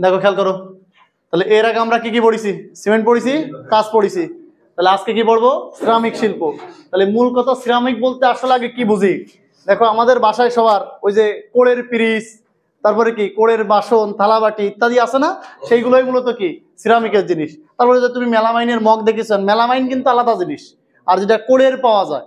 দেখো খেয়াল করো, তাহলে এর আগে আমরা কি কি পড়েছি? সিমেন্ট পড়েছি, কাঁচ পড়েছি। তাহলে আজকে কি পড়বো? সিরামিক শিল্প। তাহলে মূল কথা, সিরামিক বলতে আসলে আগে কি বুঝি? দেখো আমাদের বাসায় সবার ওই যে কোড়ের পিরিচ, তারপরে কি কোড়ের বাসন, থালাবাটি ইত্যাদি আছে না, সেইগুলোই মূলত কি সিরামিকের জিনিস। তারপরে যে তুমি মেলামাইনের মগ দেখেছেন, মেলামাইন কিন্তু আলাদা জিনিস। আর যেটা কোড়ের পাওয়া যায়,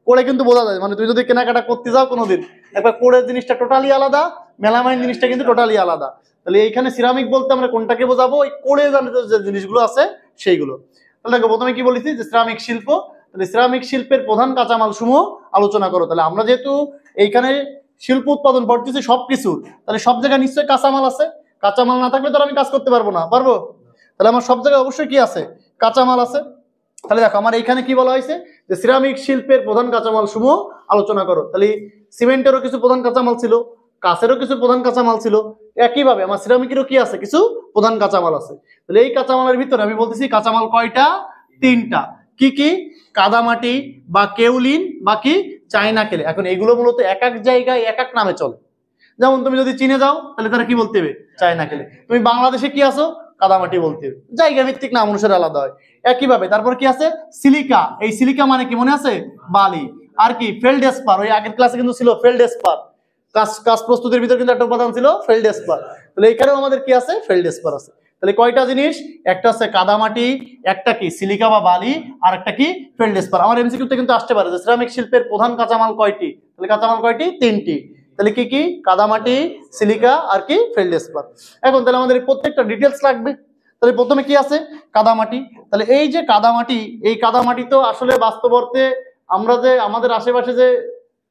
কোড়ে কিন্তু বোঝা যায়, মানে তুমি যদি কেনাকাটা করতে যাও কোনোদিন, একবার কোড়ের জিনিসটা টোটালি আলাদা, মেলামাইন জিনিসটা কিন্তু টোটালি আলাদা। তাহলে এইখানে সিরামিক বলতে আমরা কোনটাকে বোঝাবো? ওই কোড়ে জানিত যে জিনিসগুলো আছে সেইগুলো। তাহলে দেখো প্রথমে কি বলেছি যে সিরামিক শিল্প। তাহলে সিরামিক শিল্পের প্রধান কাঁচামাল সমূহ আলোচনা করো। তাহলে আমরা যেহেতু এইখানে শিল্প উৎপাদন পড়তেছি সবকিছুর, তাহলে সব জায়গায় নিশ্চয়ই কাঁচামাল আছে। কাঁচামাল না থাকলে তো আমি কাজ করতে পারবো না, পারবো? তাহলে আমার সব জায়গায় অবশ্যই কি আছে? কাঁচামাল আছে। তাহলে দেখো আমার এইখানে কি বলা হয়েছে যে সিরামিক শিল্পের প্রধান কাঁচামাল সমূহ আলোচনা করো। তাহলে সিমেন্টেরও কিছু প্রধান কাঁচামাল ছিল, কাঁচেরও কিছু প্রধান কাঁচামাল ছিল, একইভাবে আমার সিরামিকেরও কি আছে? কিছু প্রধান কাঁচামাল আছে। তাহলে এই কাঁচামালের ভিতরে আমি বলতেছি কাঁচামাল কয়টা? তিনটা। কি কি? কাদামাটি বা কেউলিন বা কি চায়না কেলে। এখন এগুলো মূলত এক এক জায়গায় এক এক নামে চলে। যেমন তুমি যদি চীনে যাও তাহলে তারা কি বলতে হবে? চায়না কেলে। তুমি বাংলাদেশে কি আছো? কাদামাটি বলতে হবে। জায়গা ভিত্তিক নাম অনুসারে আলাদা হয়। একইভাবে তারপর কি আছে? সিলিকা। এই সিলিকা মানে কি মনে আছে? বালি। আর কি? ফেলডেসপার। ওই আগের ক্লাসে কিন্তু ছিল ফেলডেসপার। কাজ প্রস্তুতির ভিতরে কিন্তু একটা উপাদান ছিল ফেলডেসপার। তাহলে এখানেও আমাদের কি আছে? ফেলডেসপার আছে। তাহলে কয়টা জিনিস? একটা আছে কাদামাটি, একটা কি সিলিকা বা বালি, আর একটা কি ফেলডেসপার। আমার এমসিকিউতে কিন্তু আসতে পারে যে সিরামিক শিল্পের প্রধান কাঁচামাল কয়টি? তাহলে কাঁচামাল কয়টি? তিনটি। তাহলে কি কি? কাদামাটি, সিলিকা আর কি ফেলডেসপার। এখন তাহলে আমাদের প্রত্যেকটা ডিটেলস লাগবে। তাহলে প্রথমে কি আছে? কাদামাটি। তাহলে এই যে কাদামাটি, এই কাদামাটি তো আসলে বাস্তব অর্থে আমরা যে আমাদের আশেপাশে যে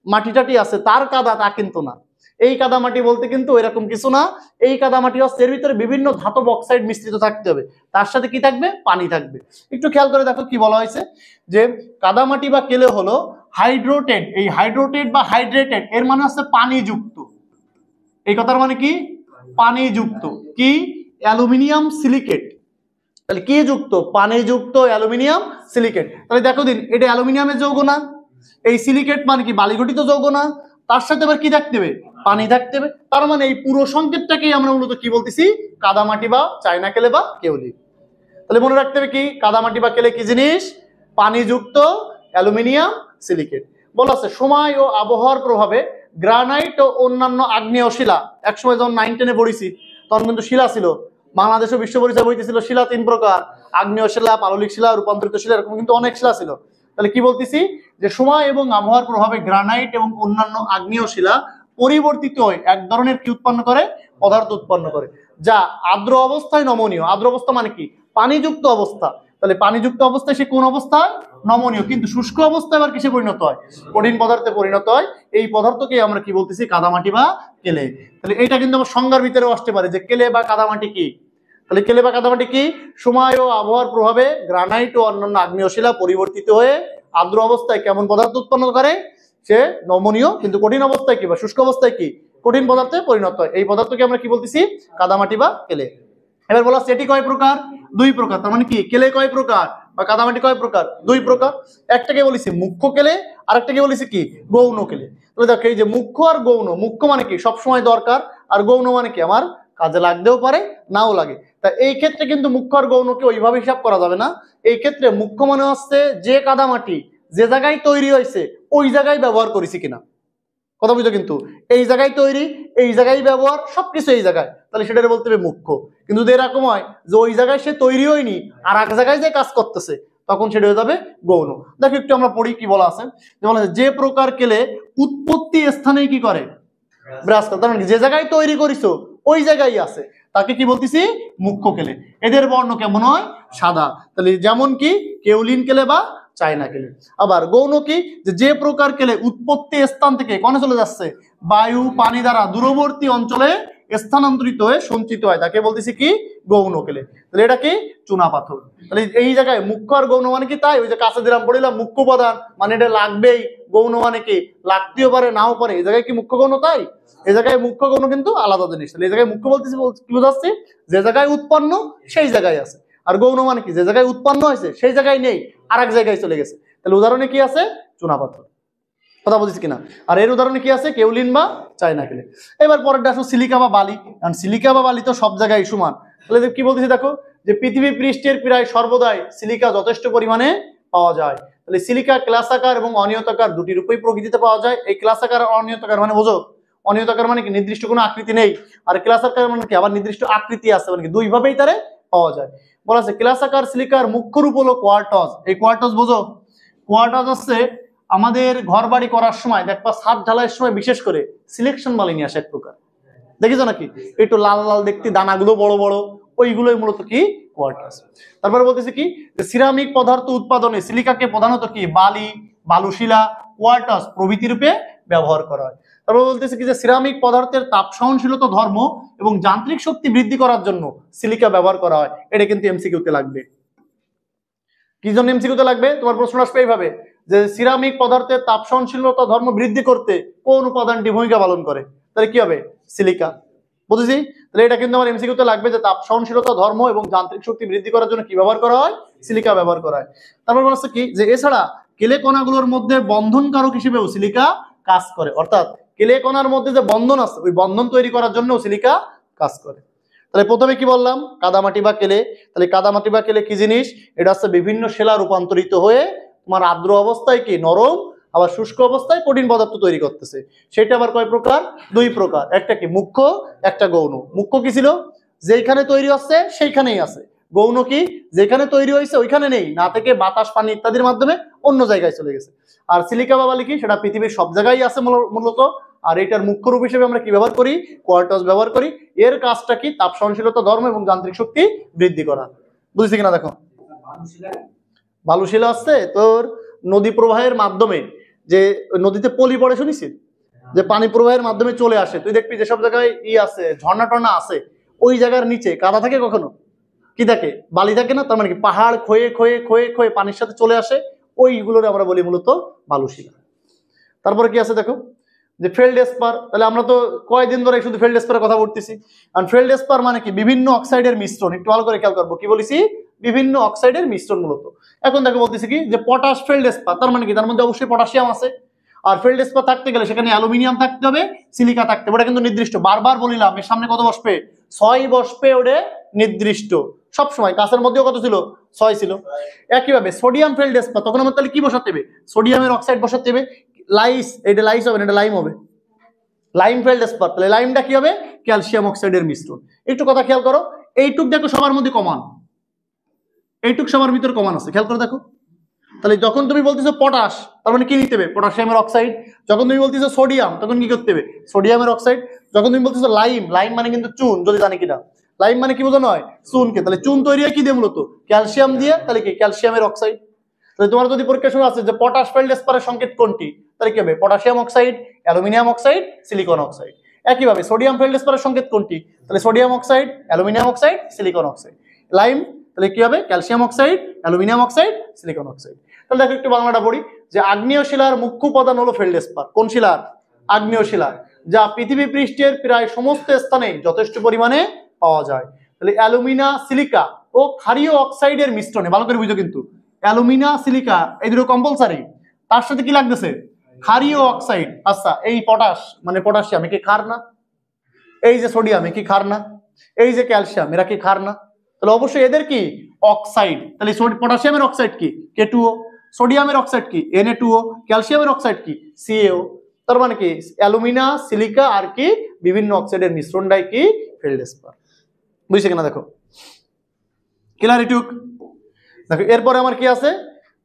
মাটি টাটি আছে তার কাদা, তা কিন্তু না। এই কাদামাটি বলতে কিন্তু এরকম কিছু না। এই কাদামাটি হচ্ছে এর ভিতরে বিভিন্ন ধাতব অক্সাইড মিশ্রিত থাকতে হবে, তার সাথে কি থাকবে? পানি থাকবে। একটু খেয়াল করে দেখো কি বলা হয়েছে যে কাদামাটি বা কেলে হলো হাইড্রোটেড। এই হাইড্রোটেড বা হাইড্রেটেড এর মানে হচ্ছে পানিযুক্ত। এই কথার মানে কি? পানিযুক্ত। কি? Aluminium silicate. তাহলে কি যুক্ত? পানিযুক্ত অ্যালুমিনিয়াম সিলিকেট। তাহলে দেখো দিন, এটা অ্যালুমিনিয়ামের যৌগ না? এই সিলিকেট মানে কি? বালিগঠিত যৌগ না? তার সাথে আবার কি থাকতে হবে? পানি থাকতে হবে। তার মানে এই পুরো সংকেতটাকেই আমরা মূলত কি বলতেছি? কাদামাটি বা চায়না কেলে বা কেউলি। তাহলে মনে রাখতে হবে কি? কাদামাটি বা কেলে কি জিনিস? পানিযুক্ত অ্যালুমিনিয়াম সিলিকেট। বলা আছে সময় ও আবহাওয়ার প্রভাবে গ্রানাইট ও অন্যান্য আগ্নেয় শিলা। একসময় যখন 9, 10-এ পড়েছি তখন কিন্তু শিলা ছিল। বাংলাদেশও বিশ্ব পরিচয় বইতে ছিল শিলা 3 প্রকার: আগ্নেয় শিলা, পাললিক শিলা, রূপান্তরিত শিলা, এরকম কিন্তু অনেক শিলা ছিল। তাহলে কি বলতেছি যে সময় এবং আবহাওয়ার প্রভাবে গ্রানাইট এবং অন্যান্য আগ্নেয় শিলা পরিবর্তিত হয়ে এক ধরনের কি উৎপন্ন করে? পদার্থ উৎপন্ন করে, যা আর্দ্র অবস্থায় নমনীয়। আর্দ্র অবস্থা মানে কি? পানিযুক্ত অবস্থা। তাহলে পানিযুক্ত অবস্থায় সে কোন অবস্থায়? নমনীয়। কিন্তু শুষ্ক অবস্থায় আবার কিসে পরিণত হয়? কঠিন পদার্থে পরিণত হয়। এই পদার্থকে আমরা কি বলতেছি? কাদামাটি বা কেলে। তাহলে এটা কিন্তু আমার সংজ্ঞার ভিতরে আসতে পারে যে কেলে বা কাদামাটি কি। তাহলে কেলে বা কাদামাটি কি? সময় ও আবহাওয়ার প্রভাবে গ্রানাইট ও অন্যান্য আগ্নেয় শিলা পরিবর্তিত হয়ে আর্দ্র অবস্থায় কেমন পদার্থ উৎপন্ন করে? সে নমনীয়, কিন্তু কঠিন অবস্থায় কি বা শুষ্ক অবস্থায় কি? কঠিন পদার্থে পরিণত হয়। এই পদার্থকে আমরা কি বলতেছি? কাদামাটি বা কেলে। এবার বলা সেটি কয় প্রকার? 2 প্রকার। তার মানে কি? কেলে কয় প্রকার বা কাদামাটি কয় প্রকার? 2 প্রকার। একটাকে বলেছি মুখ্য কেলে, আর একটাকে বলেছি কি? গৌণ কেলে। তাহলে দেখো এই যে মুখ্য আর গৌণ, মুখ্য মানে কি? সবসময় দরকার, আর গৌণ মানে কি? আমার কাজে লাগতেও পারে, নাও লাগে। তা এই ক্ষেত্রে কিন্তু মুখ্য আর গৌণকে ওইভাবে হিসাব করা যাবে না। এই ক্ষেত্রে মুখ্য মানে হচ্ছে যে কাদামাটি যে জায়গায় তৈরি হয়েছে ওই জায়গায় ব্যবহার করেছি কিনা। কথা বুঝো কিন্তু? এই জায়গায় তৈরি, এই জায়গায় ব্যবহার, সবকিছু এই জায়গায়, তাহলে সেটা বলতে হবে মুখ্য। কিন্তু যদি এরকম হয় যে ওই জায়গায় সে তৈরি হয়নি আর এক জায়গায় যে কাজ করতেছে, তখন সেটা হয়ে যাবে গৌণ। দেখো একটু আমরা পড়ি কি বলা আছে। যে প্রকার কেলে উৎপত্তি স্থানে কি করে? বিরাজ করে। তার মানে যে জায়গায় তৈরি করিছো ওই জায়গায় আছে, তাকে কি বলতেছি? মুখ্য কেলে। এদের বর্ণ কেমন হয়? সাদা। তাহলে যেমন কি কেউলিন কেলে বা চায়না কেলে। আবার গৌণ কি? যে প্রকার কেলে উৎপত্তি স্থান থেকে কোনে চলে যাচ্ছে? বায়ু পানি দ্বারা দূরবর্তী অঞ্চলে স্থানান্তরিত হয়ে সঞ্চিত হয়, তাকে বলতেছি কি? গৌণ কেলে। তাহলে এটা কি? চুনা পাথর। তাহলে এই জায়গায় মুখ্য আর গৌণ মানে কি? তাই ওই যে কাছে দিলাম পড়িলাম মুখ্য উপাদান মানে এটা লাগবেই, গৌণ মানে কি? লাগতেও পারে নাও পারে। এই জায়গায় কি মুখ্য গৌণ? তাই এই জায়গায় মুখ্য গৌণ কিন্তু আলাদা জিনিস। তাহলে এই জায়গায় মুখ্য বলতেছি কি বোঝাচ্ছি? যে জায়গায় উৎপন্ন সেই জায়গায় আছে। আর গৌণ মানে কি? যে জায়গায় উৎপন্ন হয়েছে সেই জায়গায় নেই, আর এক জায়গায় চলে গেছে। তাহলে উদাহরণে কি আছে? চুনা পাথর। কথা বলছিস কিনা? আর এর উদাহরণে কি আছে? কেউলিন বা চায়না ক্লে। এবার পরেরটা আসো সিলিকা বা বালি। কারণ সিলিকা বা বালি তো সব জায়গায় সমান। তাহলে কি বলতেছি দেখো, যে পৃথিবী পৃষ্ঠের প্রায় সর্বদাই সিলিকা যথেষ্ট পরিমাণে পাওয়া যায়। তাহলে সিলিকা ক্লাসাকার এবং অনিয়তাকার দুটি রূপেই প্রকৃতিতে পাওয়া যায়। এই ক্লাসাকার আর অনিয়তাকার মানে বোঝো, অনিয়তাকার মানে কি নির্দিষ্ট কোনো আকৃতি নেই, আর ক্লাসাকার মানে কি আবার নির্দিষ্ট আকৃতি আছে, মানে কি দুই ভাবেই তারে পাওয়া যায়। বলা আছে ক্লাসাকার সিলিকার মুখ্য রূপ হলো কোয়ার্টজ। এই কোয়ার্টজ বোঝো, কোয়ার্টজ হচ্ছে আমাদের ঘর বাড়ি করার সময় দেখবা ছাদ ঢালাইয়ের সময় বিশেষ করে সিলেকশন মাল নিয়ে আসে এক প্রকার, দেখেছো নাকি? একটু লাল লাল দেখতে, দানাগুলো বড় বড়, ওইগুলোই মূলত কি কোয়ার্টাস। তারপরে বলতেছে কি সিরামিক পদার্থ উৎপাদনে সিলিকাকে প্রধানত কি বালি, বালুশিলা, কোয়ার্টাস প্রভৃতি রূপে ব্যবহার করা হয়। তারপর বলতেছে কি যে সিরামিক পদার্থের তাপ সহনশীলতা ধর্ম এবং যান্ত্রিক শক্তি বৃদ্ধি করার জন্য সিলিকা ব্যবহার করা হয়। এটা কিন্তু এমসিকিউতে লাগবে। কি জন্য এমসিকিউতে লাগবে? তোমার প্রশ্ন আসবে এইভাবে যে সিরামিক পদার্থের তাপ সহনশীলতা ধর্ম বৃদ্ধি করতে কোন উপাদানটি ভূমিকা পালন করে? তাহলে কি হবে? সিলিকা। বুঝেছি? তাহলে এটা কিন্তু আমার এমসিকিউতে লাগবে যে তাপ সহনশীলতা ধর্ম এবং যান্ত্রিক শক্তি বৃদ্ধি করার জন্য কি ব্যবহার করা হয়? সিলিকা ব্যবহার করা হয়। তারপর বলছে কি যে এছাড়া কেলে কণাগুলোর মধ্যে বন্ধন কারক হিসেবেও সিলিকা কাজ করে। অর্থাৎ কেলে কণার মধ্যে যে বন্ধন আছে ওই বন্ধন তৈরি করার জন্য সিলিকা কাজ করে। তাহলে প্রথমে কি বললাম? কাদামাটি বা কেলে। তাহলে কাদামাটি বা কেলে কি জিনিস? এটা হচ্ছে বিভিন্ন শিলা রূপান্তরিত হয়ে তোমার আর্দ্র অবস্থায় কি নরম, আবার শুষ্ক অবস্থায় কঠিন পদার্থ তৈরি করতেছে। সেটা আবার কয় প্রকার? দুই প্রকার। একটা কি মুখ্য, একটা গৌণ। মুখ্য কি ছিল? যেখানে তৈরি হচ্ছে সেইখানেই আছে। গৌণ কি? যেখানে তৈরি হয়েছে ওইখানে নেই, না থেকে বাতাস, পানি ইত্যাদির মাধ্যমে অন্য জায়গায় চলে গেছে। আর সিলিকা বা বালি কি? সেটা পৃথিবীর সব জায়গায় আছে মূলত। আর এটার মুখ্য রূপ হিসেবে আমরা কি ব্যবহার করি? কোয়ার্টাস ব্যবহার করি। এর কাজটা কি? তাপ সহনশীলতা ধর্ম এবং যান্ত্রিক শক্তি বৃদ্ধি করা। বুঝছি কিনা দেখো, বালুশিলা আছে তোর নদী প্রবাহের মাধ্যমে, যে নদীতে পলি পড়ে শুনিস, যে পানি প্রবাহের মাধ্যমে চলে আসে। তুই দেখবি যেসব জায়গায় আছে ঝর্ণা টর্ণা আছে, ওই জায়গার নিচে কাদা থাকে, কখনো কি থাকে? বালি থাকে না? তার মানে কি পাহাড় ক্ষয়ে ক্ষয়ে ক্ষয়ে ক্ষয়ে পানির সাথে চলে আসে, ওইগুলোর আমরা বলি মূলত বালুশিলা। তারপরে কি আছে দেখো, যে ফেলডেসপার। তাহলে আমরা তো কয়দিন ধরে শুধু ফেলডেসপারের কথা বলতেছি। আর ফেলডেসপার মানে কি? বিভিন্ন অক্সাইডের মিশ্রণ। একটু ভালো করে খেয়াল করবো, কি বলেছি? বিভিন্ন অক্সাইডের মিশ্রণ মূলত। এখন দেখো বলতেছি কি যে পটাশ ফেলডেসপার, তার মানে কি তার মধ্যে অবশ্যই পটাশিয়াম আছে। আর ফেলডেসপার থাকতে গেলে সেখানে অ্যালুমিনিয়াম থাকতে হবে, সিলিকা থাকতে হবে। ওটা কিন্তু নির্দিষ্ট, বারবার বলিলাম এর সামনে কত বসবে? 6 বসবে, ওটা নির্দিষ্ট সবসময়। কাছের মধ্যেও কত ছিল? 6 ছিল। একইভাবে সোডিয়াম ফেলডেসপার, তখন আমার তাহলে কি বসাতে হবে? সোডিয়ামের অক্সাইড বসাতে হবে। লাইস, এটা লাইস হবে না, এটা লাইম হবে। লাইম ফেলডেসপার, তাহলে লাইমটা কি হবে? ক্যালসিয়াম অক্সাইডের মিশ্রণ। একটু কথা খেয়াল করো, এইটুক দেখো সবার মধ্যে কমান, এইটুক সবার ভিতর কমান আছে, খেয়াল করে দেখো। তাহলে যখন তুমি বলতেছো পটাশ, তার মানে কি নিতে হবে? পটাশিয়ামের অক্সাইড। যখন তুমি বলতেছো সোডিয়াম, তখন কি করতে হবে? সোডিয়ামের অক্সাইড। যখন তুমি বলতেছো লাইম, লাইম মানে কিন্তু চুন, যদি জানি কিনা লাইম মানে কি বোঝানো হয়? চুনকে। তাহলে চুন তৈরি হয় কি দিয়ে? মূলত ক্যালসিয়াম দিয়ে। তাহলে কি ক্যালসিয়ামের অক্সাইড। তাহলে তোমার যদি পরীক্ষা শুরু আছে যে পটাশ ফেলডেসপারের সংকেত কোনটি, তাহলে কি হবে? Potassium oxide, aluminium oxide, silicon oxide. একইভাবে সোডিয়াম ফেলডেসপারের সংকেত কোনটি? তাহলে sodium oxide, aluminium oxide, silicon oxide. Lime, তাহলে কি হবে? Calcium oxide, aluminium oxide, silicon oxide. তাহলে দেখো একটু বাংলাটা পড়ি, যে আগ্নেয় শিলার মুখ্য উপাদান হলো ফেলডেসপার। কোন শিলার? আগ্নেয় শিলা, যা পৃথিবী পৃষ্ঠের প্রায় সমস্ত স্থানে যথেষ্ট পরিমাণে পাওয়া যায়। তাহলে অ্যালুমিনা, সিলিকা ও ক্ষারীয় অক্সাইডের মিশ্রণে, ভালো করে বুঝো কিন্তু, অ্যালুমিনা, সিলিকা এই দুটো কম্পালসারি। তার সাথে কি লাগতেছে? ক্ষারীয় অক্সাইড। আচ্ছা, এই পটাশ মানে পটাশিয়াম, কি ক্ষার না? এই যে সোডিয়াম, কি ক্ষার না? এই যে ক্যালসিয়াম, এরা কি ক্ষার না? তাহলে অবশ্যই এদের কি অক্সাইড। তাহলে পটাশিয়ামের অক্সাইড কি? K2O। সোডিয়ামের অক্সাইড কি? Na2O। ক্যালসিয়ামের অক্সাইড কি? CaO। তার মানে কি অ্যালুমিনা, সিলিকা আর কি বিভিন্ন অক্সাইডের মিশ্রণটাই কি ফেলডেসপার। বুঝছে কিনা দেখো, ক্লিয়ারিটুক। দেখো এরপরে আমার কি আছে,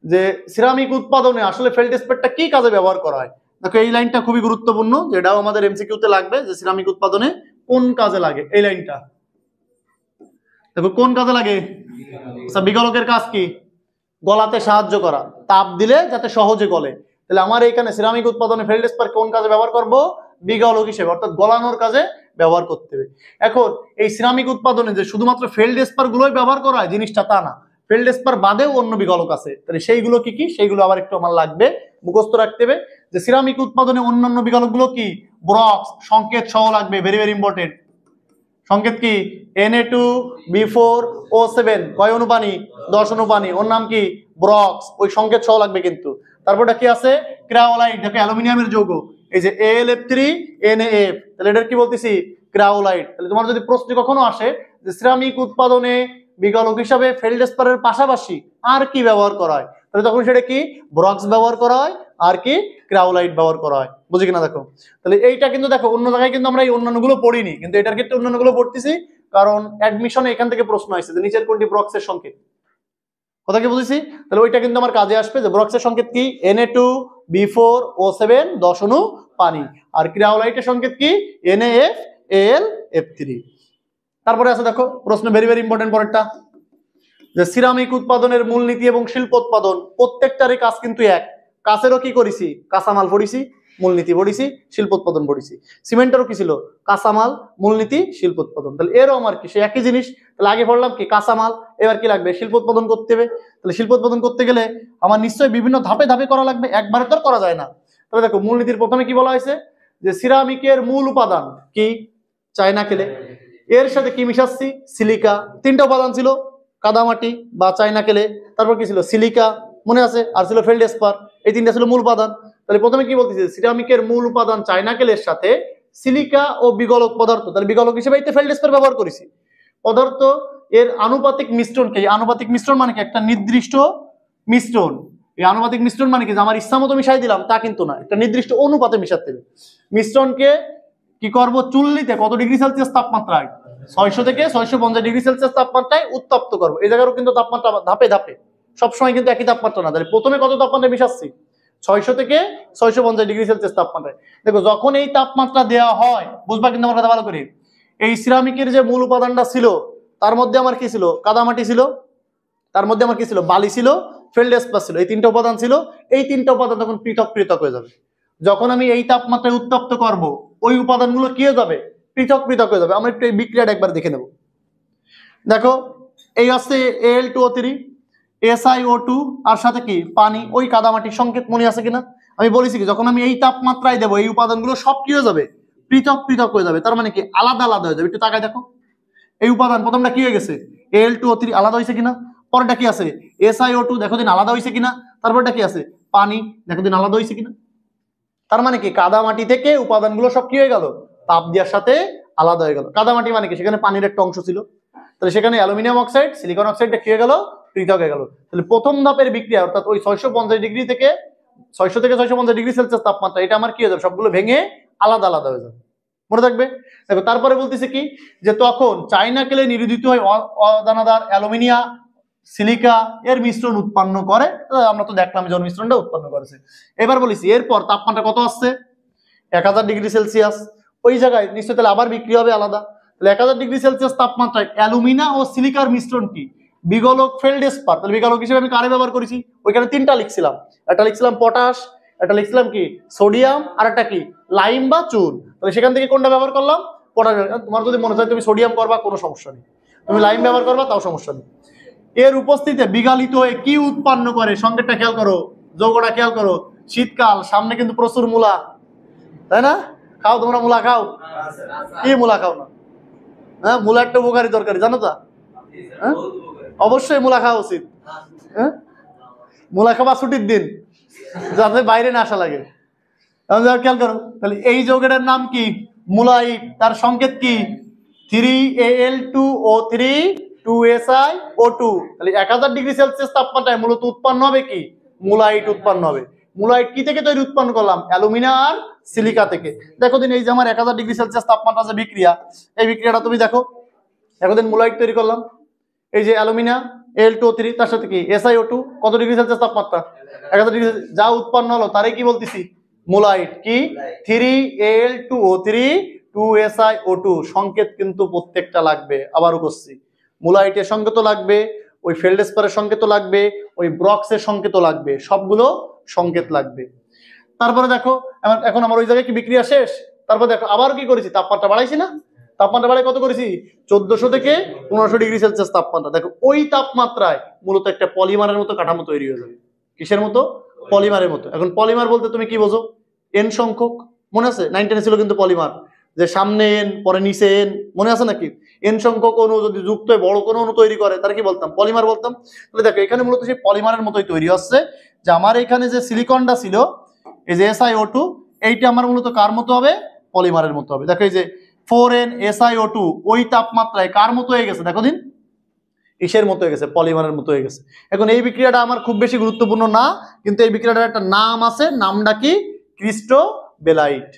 যে সিরামিক উৎপাদনে আসলে ফেলডেসপারটা কি কাজে ব্যবহার করা হয়। দেখো এই লাইনটা খুবই গুরুত্বপূর্ণ, যেটাও আমাদের এমসিকিউতে লাগবে, যে সিরামিক উৎপাদনে কোন কাজে লাগে। এই লাইনটা দেখো কোন কাজে লাগে? আচ্ছা, বিগলকের কাজ কি? গলাতে সাহায্য করা, তাপ দিলে যাতে সহজে গলে। তাহলে আমার এখানে সিরামিক উৎপাদনে ফেলডেসপার কোন কাজে ব্যবহার করব? বিগলক হিসেবে, অর্থাৎ গলানোর কাজে ব্যবহার করতে হবে। এখন এই সিরামিক উৎপাদনে যে শুধুমাত্র ফেলডেসপার গুলোই ব্যবহার করা হয় জিনিসটা তা না, ফেলডেসপার বাদেও অন্য বিগলক আছে। তাহলে সেইগুলো কি কি? সেইগুলো আবার একটু আমার লাগবে, মুখস্থ রাখতে হবে। যে সিরামিক উৎপাদনে অন্যান্য বিগলক গুলো কি? ব্রক্স, সংকেত সহ লাগবে, ভেরি ভেরি ইম্পর্টেন্ট। সংকেত কি? Na2B4O7, কয় অনুপানি? 10 অনুপানি। ওর নাম কি? ব্রক্স। ওই সংকেত সহ লাগবে কিন্তু। তারপরটা কি আছে ক্রায়োলাইট, দেখো অ্যালুমিনিয়ামের যৌগ, এই যে AlF3NaF, তাহলে এটার কি বলতেছি ক্রায়োলাইট। তাহলে তোমার যদি প্রশ্ন কখনো আসে যে সিরামিক উৎপাদনে বিগলক হিসাবে ফেলডস্পারের পাশাপাশি আর কি ব্যবহার করা হয়, তাহলে তখন সেটা কি ব্রক্স ব্যবহার করা হয় আর কি ক্রায়োলাইট ব্যবহার করা হয়, বুঝি কিনা দেখো। তাহলে এইটা কিন্তু দেখো অন্য জায়গায় কিন্তু আমরা এই অন্যান্যগুলো পড়িনি, কিন্তু এটার ক্ষেত্রে অন্যান্যগুলো পড়তেছি কারণ অ্যাডমিশনে এখান থেকে প্রশ্ন আসছে যে নিচের কোনটি ব্রক্সের সংকেত, কথা কি বুঝেছি। তাহলে ওইটা কিন্তু আমার কাজে আসবে যে ব্রক্সের সংকেত কি Na2B4O7 10 অণু পানি, আর ক্রায়োলাইটের সংকেত কি NaFAlF3। তারপরে আছে দেখো প্রশ্ন ভেরি ভেরি ইম্পর্টেন্ট পরেরটা, যে সিরামিক উৎপাদনের মূলনীতি এবং শিল্প উৎপাদন প্রত্যেকটারই কাজ কিন্তু এক। কাছেরও কি করেছি কাঁচামাল পড়িছি, মূলনীতি পড়িছি, শিল্প উৎপাদন পড়িছি। সিমেন্টেরও কি ছিল কাঁচামাল, মূলনীতি, শিল্প উৎপাদন। তাহলে এরও আমার কি সে একই জিনিস। তাহলে আগে পড়লাম কি কাঁচামাল, এবার কি লাগবে শিল্প উৎপাদন করতে হবে। তাহলে শিল্প উৎপাদন করতে গেলে আমার নিশ্চয়ই বিভিন্ন ধাপে ধাপে করা লাগবে, একবারে তো আর করা যায় না। তাহলে দেখো মূলনীতির প্রথমে কি বলা হয়েছে যে সিরামিকের মূল উপাদান কি চায়না কেলে, এর সাথে কি মিশাচ্ছি সিলিকা, তিনটা উপাদান ছিল কাদামাটি বা চায়না কেলে, তারপর কি ছিল সিলিকা মনে আছে, আর ছিল ফেলডস্পার, এই তিনটা ছিল মূল উপাদান। তাহলে প্রথমে কি বলতেছি সিরামিকের মূল উপাদান চায়না কেলের সাথে সিলিকা ও বিগলক পদার্থ, তাহলে বিগলক হিসেবে এই ফেলডস্পার ব্যবহার করেছি পদার্থ, এর আনুপাতিক মিশ্রণ কি, আনুপাতিক মিশ্রণ মানে কি একটা নির্দিষ্ট মিশ্রণ। এই আনুপাতিক মিশ্রণ মানে কি যে আমার ইচ্ছা মতো মিশাই দিলাম তা কিন্তু না, একটা নির্দিষ্ট অনুপাতে মিশাতে হবে। মিশ্রণকে কি করব চুল্লিতে কত ডিগ্রি সেলসিয়াস তাপমাত্রায় 600 থেকে 650 ডিগ্রি সেলসিয়াস তাপমাত্রায় উত্তপ্ত করবো। এই জায়গারও কিন্তু তাপমাত্রা ধাপে ধাপে, সবসময় কিন্তু একই তাপমাত্রা না। তাহলে প্রথমে কত তাপমাত্রায় মিশাচ্ছি 600 থেকে 650 ডিগ্রি সেলসিয়াস তাপমাত্রায়। দেখো যখন এই তাপমাত্রা দেওয়া হয় বুঝবা কিন্তু আমার কথা ভালো করে, এই সিরামিকের যে মূল উপাদানটা ছিল তার মধ্যে আমার কি ছিল কাদামাটি ছিল, তার মধ্যে আমার কি ছিল বালি ছিল, ফেলডস্পার ছিল, এই তিনটা উপাদান ছিল। এই তিনটা উপাদান তখন পৃথক পৃথক হয়ে যাবে। যখন আমি এই তাপমাত্রায় উত্তপ্ত করব ওই উপাদানগুলো কি হয়ে যাবে পৃথক পৃথক হয়ে যাবে। আমরা একটু এই বিক্রিয়াটা একবার দেখে নেব। দেখো এই আছে Al2O3 SiO2 আর সাথে কি পানি, ওই কাদামাটির সংকেত মনে আছে কিনা। আমি বলেছি কি যখন আমি এই তাপমাত্রায় দেবো এই উপাদানগুলো সব কি হয়ে যাবে পৃথক পৃথক হয়ে যাবে, তার মানে কি আলাদা আলাদা হয়ে যাবে। একটু তাকায় দেখো এই উপাদান প্রথমটা কি হয়ে গেছে Al2O3 আলাদা হয়েছে কিনা, পরেরটা কি আছে SiO2 দেখো দিন আলাদা হয়েছে কিনা, তারপরটা কি আছে পানি দেখো দিন আলাদা হয়েছে কিনা। তার মানে কি কাদামাটি থেকে উপাদানগুলো সব কি হয়ে গেল তাপ দেওয়ার সাথে আলাদা হয়ে গেল। কাদামাটি মানে কি সেখানে পানির একটা অংশ ছিল, তাহলে সেখানে অ্যালুমিনিয়াম অক্সাইড সিলিকন অক্সাইডটা কি হয়ে গেল পৃথক হয়ে গেল। তাহলে প্রথম ধাপের বিক্রিয়া অর্থাৎ ওই 650 ডিগ্রি থেকে 600 থেকে 650 ডিগ্রি সেলসিয়াস তাপমাত্রা এটা আমার কি হয়ে যাবে সবগুলো ভেঙে আলাদা আলাদা হয়ে যাবে, মনে থাকবে। দেখো তারপরে বলতেছে কি যে তখন চায়না কেলে নিরোধিত হয় অদানাদার অ্যালুমিনিয়া সিলিকা এর মিশ্রণ উৎপন্ন করে, আমরা তো দেখলাম যে মিশ্রণটা উৎপন্ন করেছে। এবার বলিস এরপর তাপমাত্রা কত আসছে 1000 ডিগ্রি সেলসিয়াস, ওই জায়গায় নিশ্চয়ই তাহলে আবার বিক্রি হবে আলাদা। তাহলে 1000 ডিগ্রি সেলসিয়াস তাপমাত্রায় অ্যালুমিনা ও সিলিকার মিশ্রণটি বিগলক ফেলডস্পার, তাহলে বিগলক হিসেবে আমি কারে ব্যবহার করেছি ওইখানে তিনটা লিখছিলাম, একটা লিখছিলাম পটাশ, একটা লিখছিলাম কি সোডিয়াম, আর একটা কি লাইম বা চুন। তাহলে সেখান থেকে কোনটা ব্যবহার করলাম পটাশ। তোমার যদি মনে চায় তুমি সোডিয়াম করবা কোনো সমস্যা নেই, তুমি লাইম ব্যবহার করবা তাও সমস্যা নেই। এর উপস্থিতিতে বিগালিত হয়ে কি উৎপন্ন করে সংকেতটা খেয়াল করো, যৌগটা খেয়াল করো। শীতকাল সামনে কিন্তু প্রচুর মূলা, তাই না? খাও তোমরা মূলা খাও, কি মূলা খাও না? হ্যাঁ মূলা একটা উপকারী তরকারি জানো তো, হ্যাঁ অবশ্যই মূলা খাওয়া উচিত। হ্যাঁ মূলা খাবা ছুটির দিন যাতে বাইরে না আসা লাগে। খেয়াল করো তাহলে এই যৌগের নাম কি মুলাইট, তার সংকেত কি 3Al2O3 2SiO2। তাহলে 1000 ডিগ্রি সেলসিয়াস তাপমাত্রায় মূলত উৎপন্ন হবে কি মুলাইট উৎপন্ন হবে। মুলাইট কি থেকে তৈরি উৎপন্ন করলাম অ্যালুমিনা আর সিলিকা থেকে। দেখো দিন এই যে আমার 1000 ডিগ্রি সেলসিয়াস তাপমাত্রা যে বিক্রিয়া, এই বিক্রিয়াটা তুমি দেখো এখন মুলাইট তৈরি করলাম, এই যে অ্যালুমিনা Al2O3 তার সাথে কি SiO2 কত ডিগ্রি সেলসিয়াস তাপমাত্রা 1000 ডিগ্রি, যা উৎপন্ন হলো তারই কি বলতেছি মুলাইট কি 3Al2O3 2SiO2। সংকেত কিন্তু প্রত্যেকটা লাগবে, আবারও করছি মুলাইটের সংকেত লাগবে, ওই ফেলডস্পারের সংকেত লাগবে, ওই ব্রক্সের সংকেত লাগবে, সবগুলো সংকেত লাগবে। তারপরে দেখো এখন আমার ওই জায়গায় কি বিক্রিয়া শেষ, তারপর দেখো আবার কি করেছি তাপমাত্রা বাড়াইছি না, তাপমাত্রা বাড়াই কত করেছি 1400 থেকে 1500 ডিগ্রি সেলসিয়াস তাপমাত্রা। দেখো ওই তাপমাত্রায় মূলত একটা পলিমারের মতো কাঠামো তৈরি হয়ে যাবে। কিসের মতো পলিমারের মতো। এখন পলিমার বলতে তুমি কি বোঝো এন সংখ্যক, মনে আছে 9 10 ছিল কিন্তু পলিমার। যে সামনে এন পরে নিচে এন, মনে আছে নাকি? এন সংখ্যক অণু যদি যুক্ত হয়ে বড় কোনো অণু তৈরি করে তার কি বলতাম? পলিমার বলতাম। তাহলে দেখো এখানে মূলত সেই পলিমারের মতোই তৈরি হচ্ছে, যে আমার এখানে যে সিলিকনটা ছিল এই যে SiO2, এইটা আমার মূলত কার মতো হবে? পলিমারের মতো হবে। দেখো এই যে 4N SiO2 ওই তাপমাত্রায় কার মতো হয়ে গেছে? দেখো দিন, ইসের মতো হয়ে গেছে, পলিমারের মতো হয়ে গেছে। এখন এই বিক্রিয়াটা আমার খুব বেশি গুরুত্বপূর্ণ না, কিন্তু এই বিক্রিয়াটার একটা নাম আছে, নামটা কি? ক্রিস্টোবেলাইট।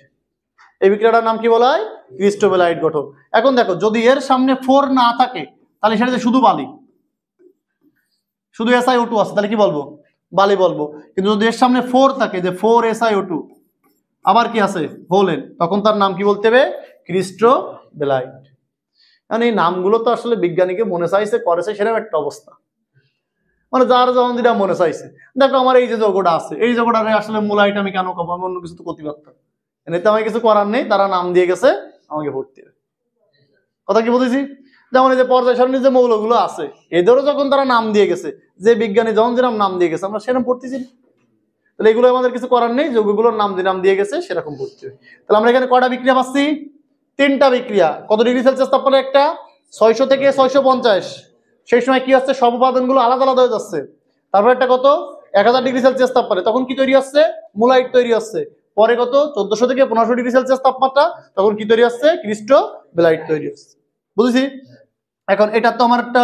এই বিক্রিয়াটার নাম কি বলা হয়? ক্রিস্টোবেলাইট গঠন। এখন দেখো যদি এর সামনে 4 না থাকে তাহলে সেটা শুধু বালি, শুধু SiO2 আছে তাহলে কি বলবো? বালি বলবো। কিন্তু যদি এর সামনে 4 থাকে, যে 4SiO2 আবার কি আছে? হোলেন, তখন তার নাম কি বলতে হবে? ক্রিস্টোবেলাইট। কারণ এই নামগুলো তো আসলে বিজ্ঞানীকে মনে চাইছে করেছে সেরকম একটা অবস্থা, মানে যার যখন যেটা মনে চাইছে। দেখো আমার এই যে যৌগটা আছে, এই যৌগটা আসলে মূলাইট আমি কেন কব? আমি অন্য কিছু তো করতে পারতাম, এতে আমার কিছু করার নেই, তারা নাম দিয়ে গেছে, আমাকে ভর্তি হবে। কথা কি বলতেছি? যেমন এই যে পর্যায় সারণীর যে মৌলগুলো আছে এদেরও যখন তারা নাম দিয়ে গেছে, যে বিজ্ঞানী যখন যেরকম নাম দিয়ে গেছে আমরা সেরকম পড়তেছি, তাহলে এগুলো আমাদের কিছু করার নেই, যৌগগুলোর নাম দিয়ে গেছে সেরকম পড়তে হবে। তাহলে আমরা এখানে কয়টা বিক্রিয়া পাচ্ছি? 3টা বিক্রিয়া। কত ডিগ্রি সেলসিয়াস তাপমাত্রা? একটা 600 থেকে 650। সেই সময় কি হচ্ছে? সব উপাদানগুলো আলাদা আলাদা হয়ে যাচ্ছে। তারপর একটা কত 1000 ডিগ্রি সেলসিয়াস তাপমাত্রা, তখন কি তৈরি হচ্ছে? মুলাইট তৈরি হচ্ছে। পরে কত 1400 থেকে 1500 ডিগ্রি সেলসিয়াস তাপমাত্রা, তখন কি তৈরি হচ্ছে? ক্রিস্টোবেলাইট তৈরি হচ্ছে। বুঝেছি? এখন এটা তো আমার একটা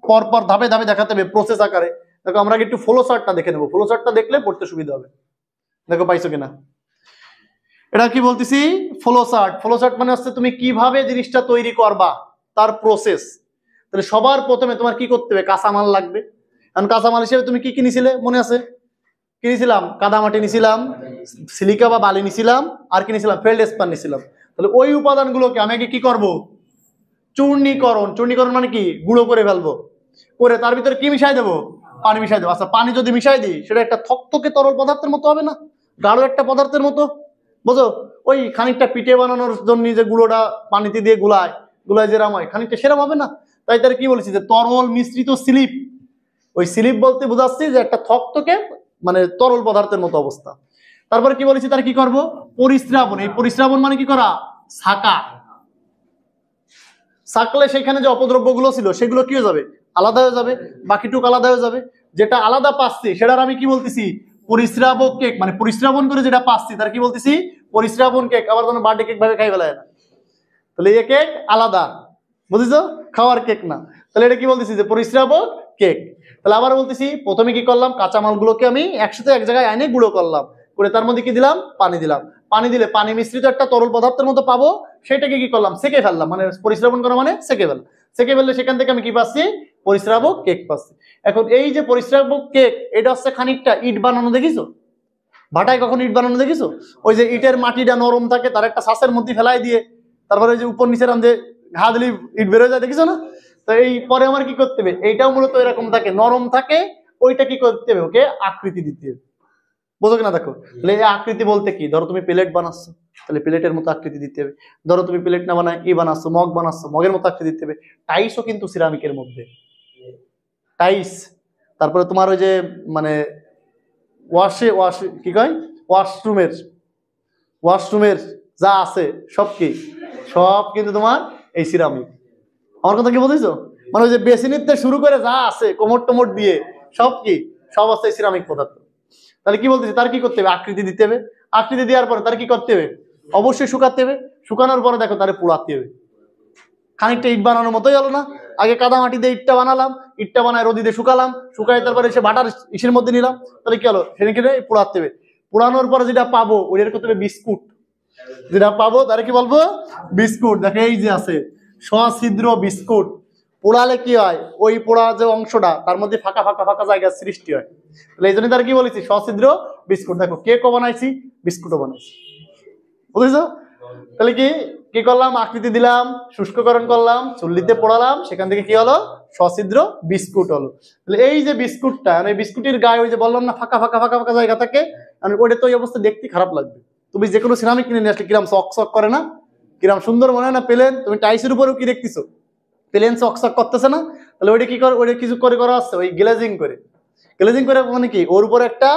পরপর ধাপে ধাপে দেখাতে হবে প্রসেস আকারে। দেখো আমরা একটু ফ্লো চার্টটা দেখে নেবো, ফ্লো চার্টটা দেখলে পড়তে সুবিধা হবে। দেখো পাইছো কিনা? এটা কি বলতেছি? Flow chart. ফ্লো চার্ট মানে হচ্ছে তুমি কিভাবে জিনিসটা তৈরি করবা, তার প্রসেস। তাহলে সবার প্রথমে তোমার কি করতে হবে? কাঁচামাল লাগবে। কারণ কাঁচামাল হিসেবে তুমি কি কি নিছিলে? মনে আছে? কি নিছিলাম? কাদামাটি নিছিলাম, সিলিকা বা বালি নিছিলাম, আর কি নিছিলাম? ফেল্ডস্পার নিছিলাম। তাহলে ওই উপাদানগুলোকে আমি আগে কি করব? চূর্ণীকরণ। চূর্ণীকরণ মানে কি? গুঁড়ো করে ফেলবো। করে তার ভিতরে কি মিশাই দেবো? পানি মিশাই দেবো। আচ্ছা পানি যদি মিশাই দিই সেটা একটা থকথকে তরল পদার্থের মতো হবে না? গাঢ় একটা পদার্থের মতো, বুঝো? ওই খানিকটা পিঠে বানানোর জন্য যে গুঁড়োটা পানিতে দিয়ে গুলায় যেরাম হয়, খানিকটা সেরাম হবে না? তাই তার কি বলেছি? যে তরল মিশ্রিত স্লিপ। ওই স্লিপ বলতে বোঝাচ্ছি যে একটা থকথকে মানে তরল পদার্থের মতো অবস্থা। তারপরে কি বলেছি? তার কি করব? পরিস্রাবণ। এই পরিস্রাবণ মানে কি করা? ছাকা। ছাকলে সেখানে যে অপদ্রব্যগুলো ছিল সেগুলো কি হয়ে যাবে? আলাদা হয়ে যাবে, বাকিটুকু আলাদা হয়ে যাবে। যেটা আলাদা পাচ্ছি সেটার আমি কি বলতেছি? পরিস্রাবক কেক। মানে পরিস্রাবণ করে যেটা পাচ্ছি তার কি বলতেছি? পরিস্রাবণ কেক। আবার যেন বার্থডে কেক ভাবে খাই ফেলায় না। তাহলে এই কেক আলাদা, বুঝেছো? খাওয়ার কেক না। তাহলে এটা কি বলতেছি? যে পরিস্রাবক কেক। তাহলে আবার বলতেছি, প্রথমে কি করলাম? কাঁচামালগুলোকে আমি একসাথে এক জায়গায় এনে গুঁড়ো করলাম, করে তার মধ্যে কি দিলাম? পানি দিলাম। পানি দিলে পানি মিশ্রিত একটা তরল পদার্থের মতো পাবো, সেটাকে কি করলাম? সেকে ফেললাম। মানে পরিস্রাবণ করা মানে সেকে ফেললাম। সেকে ফেললে সেখান থেকে আমি কি পাচ্ছি? পরিস্রাবক কেক পাচ্ছি। এখন এই যে পরিস্রাবক কেক, এটা হচ্ছে খানিকটা ইট বানানো, দেখিছো? ভাটায় কখন ইট বানানো দেখিছো? ওই যে ইটের মাটিটা নরম থাকে, তার একটা শ্বাসের মধ্যে ফেলাই দিয়ে তারপরে ওই যে উপর নিচের যে ঘা দিলে ইট বেরোয় যায়, দেখিছো না? তো এই পরে আমার কি করতে হবে? এইটাও মূলত এরকম থাকে, নরম থাকে। ওইটা কি করতে হবে? ওকে আকৃতি দিতে হবে। বোঝো কিনা? দেখো তাহলে এই আকৃতি বলতে কি? ধরো তুমি প্লেট বানাচ্ছো, তাহলে প্লেটের মতো আকৃতি দিতে হবে। ধরো তুমি প্লেট না বানায় বানাচ্ছো, মগ বানাচ্ছো, মগের মতো আকৃতি দিতে হবে। টাইসও কিন্তু সিরামিকের মধ্যে, টাইস। তারপরে তোমার ওই যে মানে কি কয়, ওয়াশরুমের যা আছে সব কি? সব কিন্তু তোমার এই সিরামিক। আমার কথা কি বুঝেছো? মানে ওই যে বেসিনের থেকে শুরু করে যা আছে কোমর টোমর দিয়ে সব কি? সব আছে সিরামিক পদার্থ। তাহলে কি বলতেছি? তার কি করতে হবে? আকৃতি দিতে হবে। আকৃতি দেওয়ার পরে তার কি করতে হবে? অবশ্যই শুকাতে হবে। শুকানোর পরে দেখো তারে পোড়াতে হবে। খানিকটা ইট বানানোর মতোই হলো না? আগে কাদা মাটি দিয়ে ইটটা বানালাম, ইটটা বানায় রোদি দিয়ে শুকালাম, শুকাই তারপরে এসে বাটার ইসের মধ্যে নিলাম, তাহলে কি হলো? সেখানে পোড়াতে হবে। পোড়ানোর পরে যেটা পাবো ওইটার করতে হবে বিস্কুট। যেটা পাবো তারা কি বলবো? বিস্কুট। দেখো এই যে আছে সছিদ্র বিস্কুট। পোড়ালে কি হয়? ওই পোড়া যে অংশটা তার মধ্যে ফাঁকা ফাঁকা ফাঁকা জায়গা সৃষ্টি হয়। তাহলে এই জন্য তারা কি বলেছি? সছিদ্র বিস্কুট। দেখো কেকও বানাইছি, বিস্কুটও বানাইছি, বুঝেছো? তাহলে কি কি করলাম? আকৃতি দিলাম, শুষ্ককরণ করলাম, চুল্লিতে পোড়ালাম, সেখান থেকে কি হলো? সছিদ্র বিস্কুট হলো। তাহলে এই যে বিস্কুটটা, এই বিস্কুটের গায়ে ওই যে বললাম না ফাঁকা ফাঁকা ফাঁকা ফাঁকা জায়গা থাকে, ওইটা তো ওই অবস্থা দেখতে খারাপ লাগবে। তুমি যে কোনো সিরামিক কিনে নিয়ে আসলে কিরাম চক চক করে না? কিরাম সুন্দর মনে হয় না? প্লেন। তুমি টাইসের উপরেও কি দেখতেছো? প্লেন চক চক করতেছে না? তাহলে ওইটা কি করে? ওইটা কিছু করে করা হচ্ছে ওই গ্লেজিং করে। গ্লেজিং করে মানে কি? ওর উপরে একটা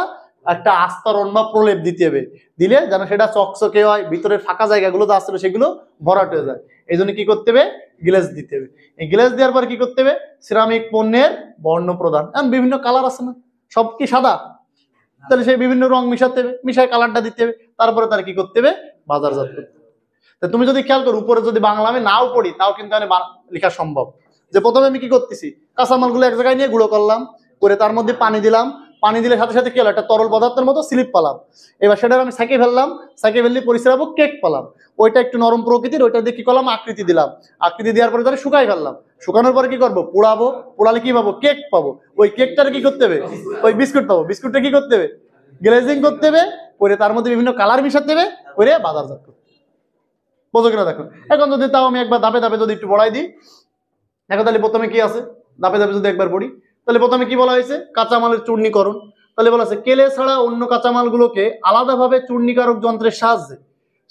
একটা আস্তরণ বা প্রলেপ দিতে হবে, দিলে যেন সেটা চকচকে হয়, ভিতরের ফাঁকা জায়গাগুলো যা ছিল সেগুলো ভরাট হয়ে যায়। এই জন্য কি করতে হবে, গ্লেজ দিতে হবে। এই গ্লেজ দেওয়ার পর কি করতে হবে, সিরামিক পণ্যের বর্ণ প্রদান। এখন বিভিন্ন কালার আছে না, সব কি সাদা, তাহলে সেই বিভিন্ন রং মিশাতে হবে, মিশায় কালারটা দিতে হবে, তারপরে তার কি করতে হবে, বাজারজাত করতে হবে। তুমি যদি খেয়াল করো উপরে যদি বাংলা আমি নাও পড়ি তাও কিন্তু লেখা সম্ভব। যে প্রথমে আমি কি করতেছি, কাঁচামালগুলো এক জায়গায় নিয়ে গুঁড়ো করলাম, করে তার মধ্যে পানি দিলাম, পানি দিলে সাথে সাথে কি হলো, একটা তরল পদার্থের মতো স্লিপ পেলাম। এবার সেটা আমি সাইকে ফেললাম, সাইকে ফেললে পরিস্রাবক কেক পেলাম। ওইটা একটু নরম প্রকৃতির, ওইটা দিয়ে কি করলাম, আকৃতি দিলাম, আকৃতি দেওয়ার পরে তারা শুকাই ফেললাম, শুকানোর পরে কি করবো, পোড়াবো, পোড়ালে কি পাবো, কেক পাবো। ওই কেকটার কি করতে হবে, ওই বিস্কুট পাবো, বিস্কুটটা কি করতে হবে, গ্লেজিং করতে হবে, করে তার মধ্যে বিভিন্ন কালার মিশাতে হবে, করে বাজারজাত করতে হবে। বোঝো কিনা দেখো। এখন যদি তাও আমি একবার ধাপে ধাপে যদি একটু বড়াই দিই, দেখো তাহলে প্রথমে কি আছে, ধাপে ধাপে যদি একবার পড়ি, তাহলে প্রথমে কি বলা হয়েছে, কাঁচামালের চূর্ণীকরণ। তাহলে বলা আছে কেলে ছাড়া অন্য কাঁচামালগুলোকে আলাদাভাবে চূর্ণীকারক যন্ত্রের সাহায্যে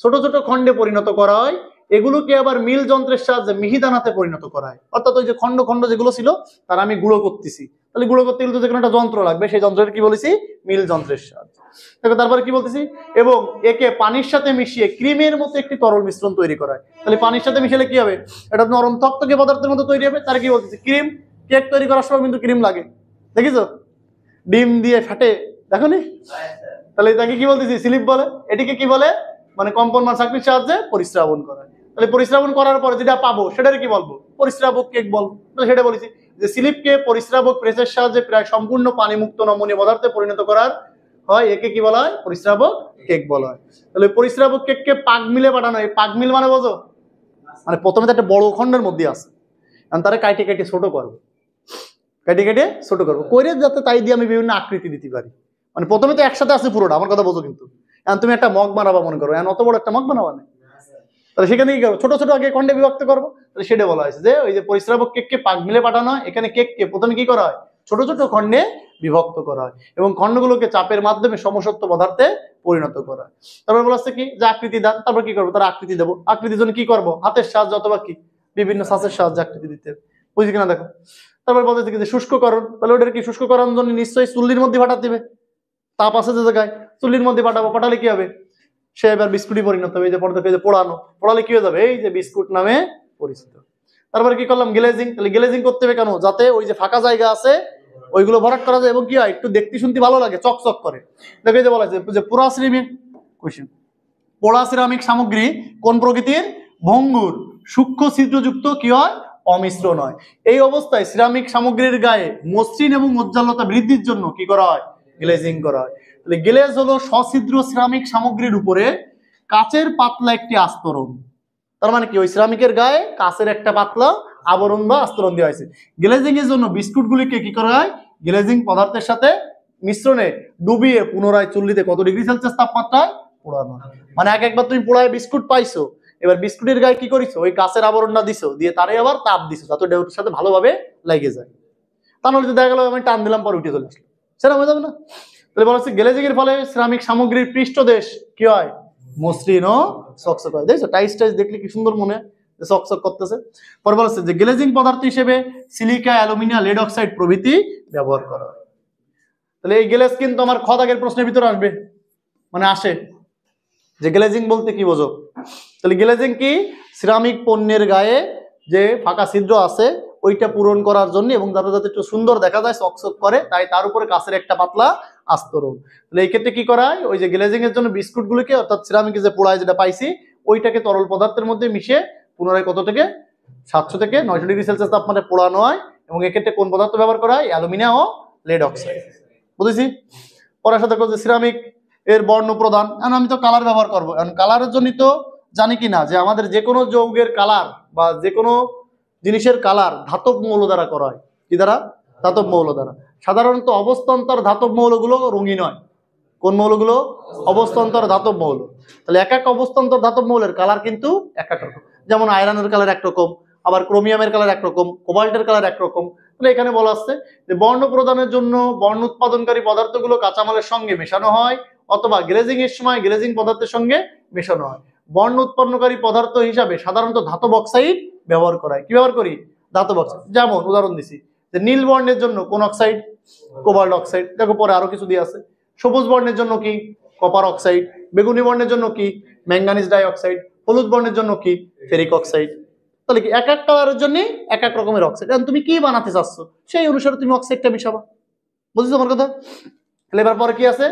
ছোট ছোট খণ্ডে পরিণত করা হয়, এগুলোকে আবার মিল যন্ত্রের সাহায্যে মিহিদানাতে পরিণত করা হয়। অর্থাৎ ওই যে খণ্ড খণ্ড যেগুলো ছিল তারা আমি গুঁড়ো করতেছি, তাহলে গুঁড়ো করতে গেলে তো যে কোনো একটা যন্ত্র লাগবে, সেই যন্ত্রের কি বলেছি, মিল যন্ত্রের সাহায্যে। দেখো তারপরে কি বলতেছি, এবং একে পানির সাথে মিশিয়ে ক্রিমের মতো একটি তরল মিশ্রণ তৈরি করা হয়। তাহলে পানির সাথে মিশালে কি হবে, এটা নরম থকথকে পদার্থের মতো তৈরি হবে। তার কি বলতেছি, ক্রিম, কেক তৈরি করার সময় কিন্তু ক্রিম লাগে, দেখিছো, ডিম দিয়ে ফাটে, দেখো নি। তাহলে এটাকে কি বলতেছি, স্লিপ বলে। এটিকে কি বলে, মানে কম্পনমান চাকরির সাহায্যে পরিস্রাবণ করা। তাহলে পরিস্রাবণ করার পরে যেটা পাবো সেটাকে কি বলবো, পরিস্রাবক কেক বলবো। তাহলে সেটা বলেছি যে স্লিপকে পরিস্রাবক প্রেসের সাহায্যে প্রায় সম্পূর্ণ পানিমুক্ত নমনীয় পদার্থে পরিণত করার হয়, একে কি বলা হয়, পরিস্রাবক কেক বলা হয়। তাহলে পরিস্রাবক কেককে পাক মিলে পাঠানো হয়। পাক মিল মানে বোঝো, মানে প্রথমে তো একটা বড় খণ্ডের মধ্যে আছে, তারা কাইটে কাইটে ছোট করবো, কেটে কেটে ছোট করবো, করে যাতে তাই দিয়ে আমি বিভিন্ন আকৃতি দিতে পারি। মানে প্রথমে তো একসাথে আছে পুরোটা, আমার কথা বোঝো কিন্তু। এখন তুমি একটা মগ বানাবা মনে করো, এখন অত বড় একটা মগ বানাবা না, তাহলে সেখানে কি করবো, ছোট ছোট আগে খণ্ডে বিভক্ত করবো। তাহলে সেটা বলা হয়েছে যে ওই যে পরিস্রাবক কেককে পাক মিলে পাঠানো হয়, এখানে কেককে প্রথমে কি করা হয়, ছোট ছোট খণ্ডে বিভক্ত করা হয় এবং খণ্ডগুলোকে চাপের মাধ্যমে সমসত্ব পদার্থে পরিণত করা হয়। তারপর বলা হচ্ছে কি, যে আকৃতি দান, তারপর কি করবো, তার আকৃতি দেবো। আকৃতির জন্য কি করবো, হাতের সাহায্যে অথবা কি বিভিন্ন সাঁচের সাহায্যে আকৃতি দিতে হবে, বুঝি কিনা দেখো। তারপর বলতেছে কি যে শুষ্ককরণ, তাহলে ওটার কি শুষ্ককরণ জন্য নিশ্চয়ই চুল্লির মধ্যে পাঠাতে দিবে, তাপ আছে যে জায়গায়, চুল্লির মধ্যে পাঠাবো, পাঠালে কি হবে, সে এবার বিস্কুটই পরিণত হবে। এই যে পড়তে যে পোড়ানো, পোড়ালে কি হয়ে যাবে, এই যে বিস্কুট নামে পরিচিত। তারপরে কি করলাম, গ্লেজিং। তাহলে গ্লেজিং করতে হবে কেন, যাতে ওই যে ফাঁকা জায়গা আছে ওইগুলো ভরাট করা যায় এবং কি হয়, একটু দেখতে শুনতে ভালো লাগে, চকচক করে। দেখো এই যে বলা হয়েছে যে পোড়া সিরামিক, কোশ্চেন, পোড়া সিরামিক সামগ্রী কোন প্রকৃতির, ভঙ্গুর, সূক্ষ্ম ছিদ্রযুক্ত, কি হয়, অমিশ্র নয়। এই অবস্থায় সিরামিক সামগ্রীর গায়ে মসৃণ এবং উজ্জ্বলতা বৃদ্ধির জন্য কি করা হয়, গ্লেজিং করা হয়। তাহলে গ্লেজ হলো সছিদ্র সিরামিক সামগ্রীর উপরে কাচের পাতলা একটি আস্তরণ। তার মানে কি, ওই সিরামিকের গায়ে কাচের একটা পাতলা আবরণ বা আস্তরণ দেওয়া হয়েছে। গ্লেজিং এর জন্য বিস্কুটগুলিকে কি করা হয়, গ্লেজিং পদার্থের সাথে মিশ্রণে ডুবিয়ে পুনরায় চুল্লিতে কত ডিগ্রি সেলসিয়াস তাপমাত্রায় পোড়ানো হয়। মানে একবার তুমি পোড়ায় বিস্কুট পাইছো, এবার বিস্কুটের গায়ে কি করিছো, ওই কাচের আবরণটা দিছো, দিয়ে তারে আবার তাপ দিছো যাতে ওটার সাথে ভালোভাবে লেগে যায়। তা নাহলে দেখা গেল আমি টান দিলাম পরে উঠে চলে আসলো, সেটা হয়ে যাবে না। তাহলে বলা হচ্ছে গ্লেজিং এর ফলে সিরামিক সামগ্রীর পৃষ্ঠদেশ কি হয়, মসৃণ ও চকচক হয়। দেখছো টাইস টাইস দেখলে কি সুন্দর মনে চকচক করতেছে। পরে বলা হচ্ছে যে গ্লেজিং পদার্থ হিসেবে সিলিকা, অ্যালুমিনিয়াম, লেড অক্সাইড প্রভৃতি ব্যবহার করা হয়। তাহলে এই গ্লেজ কিন্তু আমার খ দাগের প্রশ্নের ভিতরে আসবে, মানে আসে যে গ্লেজিং বলতে কি বোঝো। তাহলে গ্লেজিং কি, সিরামিক পণ্যের গায়ে যে ফাঁকা ছিদ্র আছে ওইটা পূরণ করার জন্য এবং যাতে যাতে একটু সুন্দর দেখা যায়, চকচক করে, তাই তার উপরে কাচের একটা পাতলা আস্তরণ। তাহলে এই ক্ষেত্রে কি করা হয়, ওই যে গ্লেজিং এর জন্য বিস্কুটগুলোকে অর্থাৎ সিরামিকে যে পোড়ায় যেটা পাইছি ওইটাকে তরল পদার্থের মধ্যে মিশিয়ে পুনরায় কত থেকে 700 থেকে 900 ডিগ্রি সেলসিয়াস তাপমাত্রায় পোড়ানো হয় এবং এক্ষেত্রে কোন পদার্থ ব্যবহার করা হয়, অ্যালুমিনিয়াম ও লেড অক্সাইড। বুঝেছি। পরের সাথে সিরামিক এর বর্ণ প্রদান, আমি তো কালার ব্যবহার করবো। কালারের জন্য তো জানি কি না যে আমাদের যে কোনো যৌগের কালার বা যে কোনো জিনিসের কালার ধাতব মৌল দ্বারা করা হয়। কি দ্বারা, ধাতব মৌল দ্বারা। সাধারণত অবস্থান্তর ধাতব মৌলগুলো রঙিন হয়। কোন মৌলগুলো, অবস্থান্তর ধাতব মৌল। তাহলে এক এক অবস্থান্তর ধাতব মৌলের কালার কিন্তু এক এক রকম। যেমন আয়রনের কালার একরকম, আবার ক্রোমিয়ামের কালার একরকম, কোবাল্টের কালার একরকম। তাহলে এখানে বলা আসছে যে বর্ণ প্রদানের জন্য বর্ণ উৎপাদনকারী পদার্থগুলো কাঁচামালের সঙ্গে মেশানো হয় অথবা গ্লেজিং এর সময় গ্লেজিং পদার্থের সঙ্গে মেশানো হয়। বর্ণ উৎপন্নকারী পদার্থ হিসাবে সাধারণত ধাতব অক্সাইড ব্যবহার করা হয়। কি ব্যবহার করি, ধাতব অক্সাইড। যেমন উদাহরণ দিছি যে নীল বর্ণের জন্য কোন অক্সাইড, কোবাল্ট অক্সাইড। দেখো পরে আরো কিছু দিয়ে আছে। সবুজ বর্ণের জন্য কি কপার অক্সাইড, বেগুনি বর্ণের জন্য কি ম্যাঙ্গানিজ ডাই অক্সাইড, হলুদ বর্ণের জন্য কি ফেরিক অক্সাইড। তাহলে কি এক এক কালারের জন্য এক এক রকমের অক্সাইড, এখন তুমি কি বানাতে চাচ্ছ সেই অনুসারে তুমি অক্সাইডটা মিশাবা। বুঝছো আমার কথা? তাহলে এবার পরে কি আছে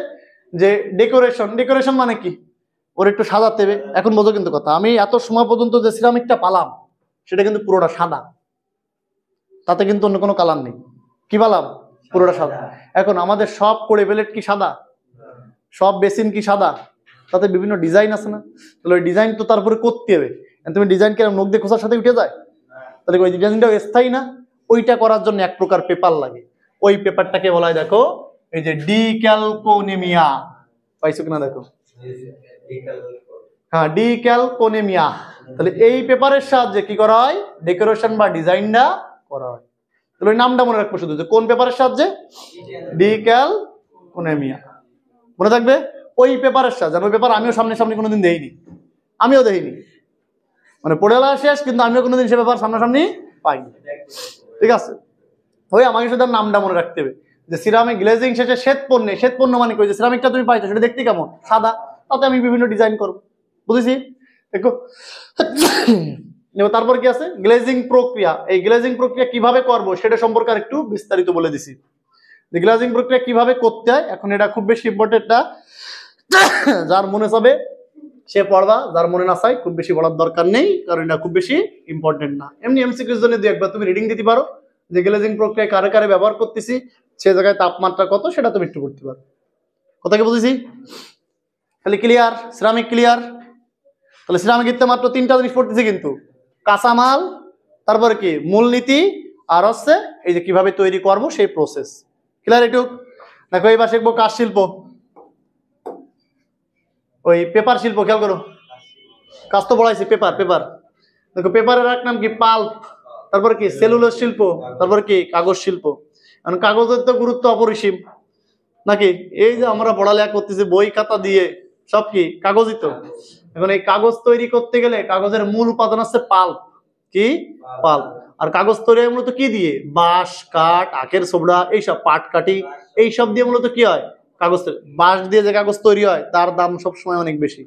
যে ডেকোরেশন। ডেকোরেশন মানে কি ওর একটু সাজাতে হবে। এখন বোঝো কিন্তু কথা, আমি এত সময় পর্যন্ত যে সিরামিকটা পালাম সেটা কিন্তু পুরোটা সাদা, তাতে কিন্তু অন্য কোনো কালার নেই। কি পালাম? পুরোটা সাদা। এখন আমাদের সব কোড়ে প্লেট কি সাদা, সব বেসিন কি সাদা, তাতে বিভিন্ন ডিজাইন আছে না? তাহলে ওই ডিজাইন তো তারপরে করতে হবে। তুমি ডিজাইন কেন নখ দিয়ে খোসার সাথে উঠে যায়? তাহলে ওই ডিজাইনটাও স্থায়ী না। ওইটা করার জন্য এক প্রকার পেপার লাগে। ওই পেপারটাকে বলা হয় দেখো এই যে ডিক্যালকোনিমিয়া। পাইছো কিনা দেখো, হ্যাঁ ডিক্যালকোনিমিয়া। তাহলে এই পেপারের সাহায্যে কি করা হয়? ডেকোরেশন বা ডিজাইনটা করা হয়। তাহলে ওই নামটা মনে রাখবো শুধু, যে কোন পেপারের সাহায্যে? ডিক্যালকোনিমিয়া। মনে থাকবে ওই পেপারের সাহায্যে। ওই পেপার আমিও সামনে সামনে কোনোদিন দেইনি, আমিও দেইনি, মানে পড়ে শেষ, কিন্তু আমিও কোনোদিন সে ব্যাপার সামনাসামনি পাইনি। ঠিক আছে, ওই আমাকে শুধু নামটা মনে রাখতে হবে যে সিরামিক গ্লেজিং শেষে শ্বেত পণ্যে। শ্বেত পণ্য মানে কি? যে সিরামিকটা তুমি পাইছো সেটা দেখতে কেমন? সাদা, তাতে আমি বিভিন্ন ডিজাইন করবো। বুঝেছি? দেখো তারপর কি আছে? গ্লেজিং প্রক্রিয়া। এই গ্লেজিং প্রক্রিয়া কিভাবে করবো সেটা সম্পর্কে আর একটু বিস্তারিত বলে দিছি। যে গ্লেজিং প্রক্রিয়া কিভাবে করতে হয়, এখন এটা খুব বেশি ইম্পর্টেন্ট না, যার মনে চাবে সে পড়বা, যার মনে না চাই খুব বেশি পড়ার দরকার নেই, কারণ এটা খুব বেশি ইম্পর্টেন্ট না। এমনি এমসিকিউর জন্য দুই একবার তুমি রিডিং দিতে পারো যে গ্লেজিং প্রক্রিয়া কারে কারে ব্যবহার করতেছি, সে জায়গায় তাপমাত্রা কত সেটা তুমি একটু করতে পারো। কথা কি বুঝেছি? তাহলে ক্লিয়ার? Ceramic clear? তাহলে সিরামিকের মাত্র তিনটা জিনিস পড়তেছি কিন্তু, কাঁচামাল, তারপরে কি মূলনীতি, আর হচ্ছে এই যে কিভাবে তৈরি করবো সেই প্রসেস। ক্লিয়ার? একটু দেখো এইবার শিখবো কাঠ শিল্প, ওই পেপার শিল্প। খেয়াল করো, কাজ তো পড়াইছি পেপার। পেপার দেখো, পেপারের এক নাম কি? পাল্প। তারপরে কি? সেলুলোজ শিল্প। তারপরে কি? কাগজ শিল্প। কারণ কাগজের তো গুরুত্ব অপরিসীম নাকি? এই যে আমরা পড়ালেখা করতেছি বই খাতা দিয়ে, সব কি কাগজই তো। এখন এই কাগজ তৈরি করতে গেলে কাগজের মূল উপাদান হচ্ছে পাল্প। কি? পাল্প। আর কাগজ তৈরি হয় মূলত কি দিয়ে? বাঁশ, কাঠ, আখের ছোবড়া, এইসব পাটকাঠি, এইসব দিয়ে মূলত কি হয় কাগজ তৈরি। বাঁশ দিয়ে যে কাগজ তৈরি হয় তার দাম সবসময় অনেক বেশি,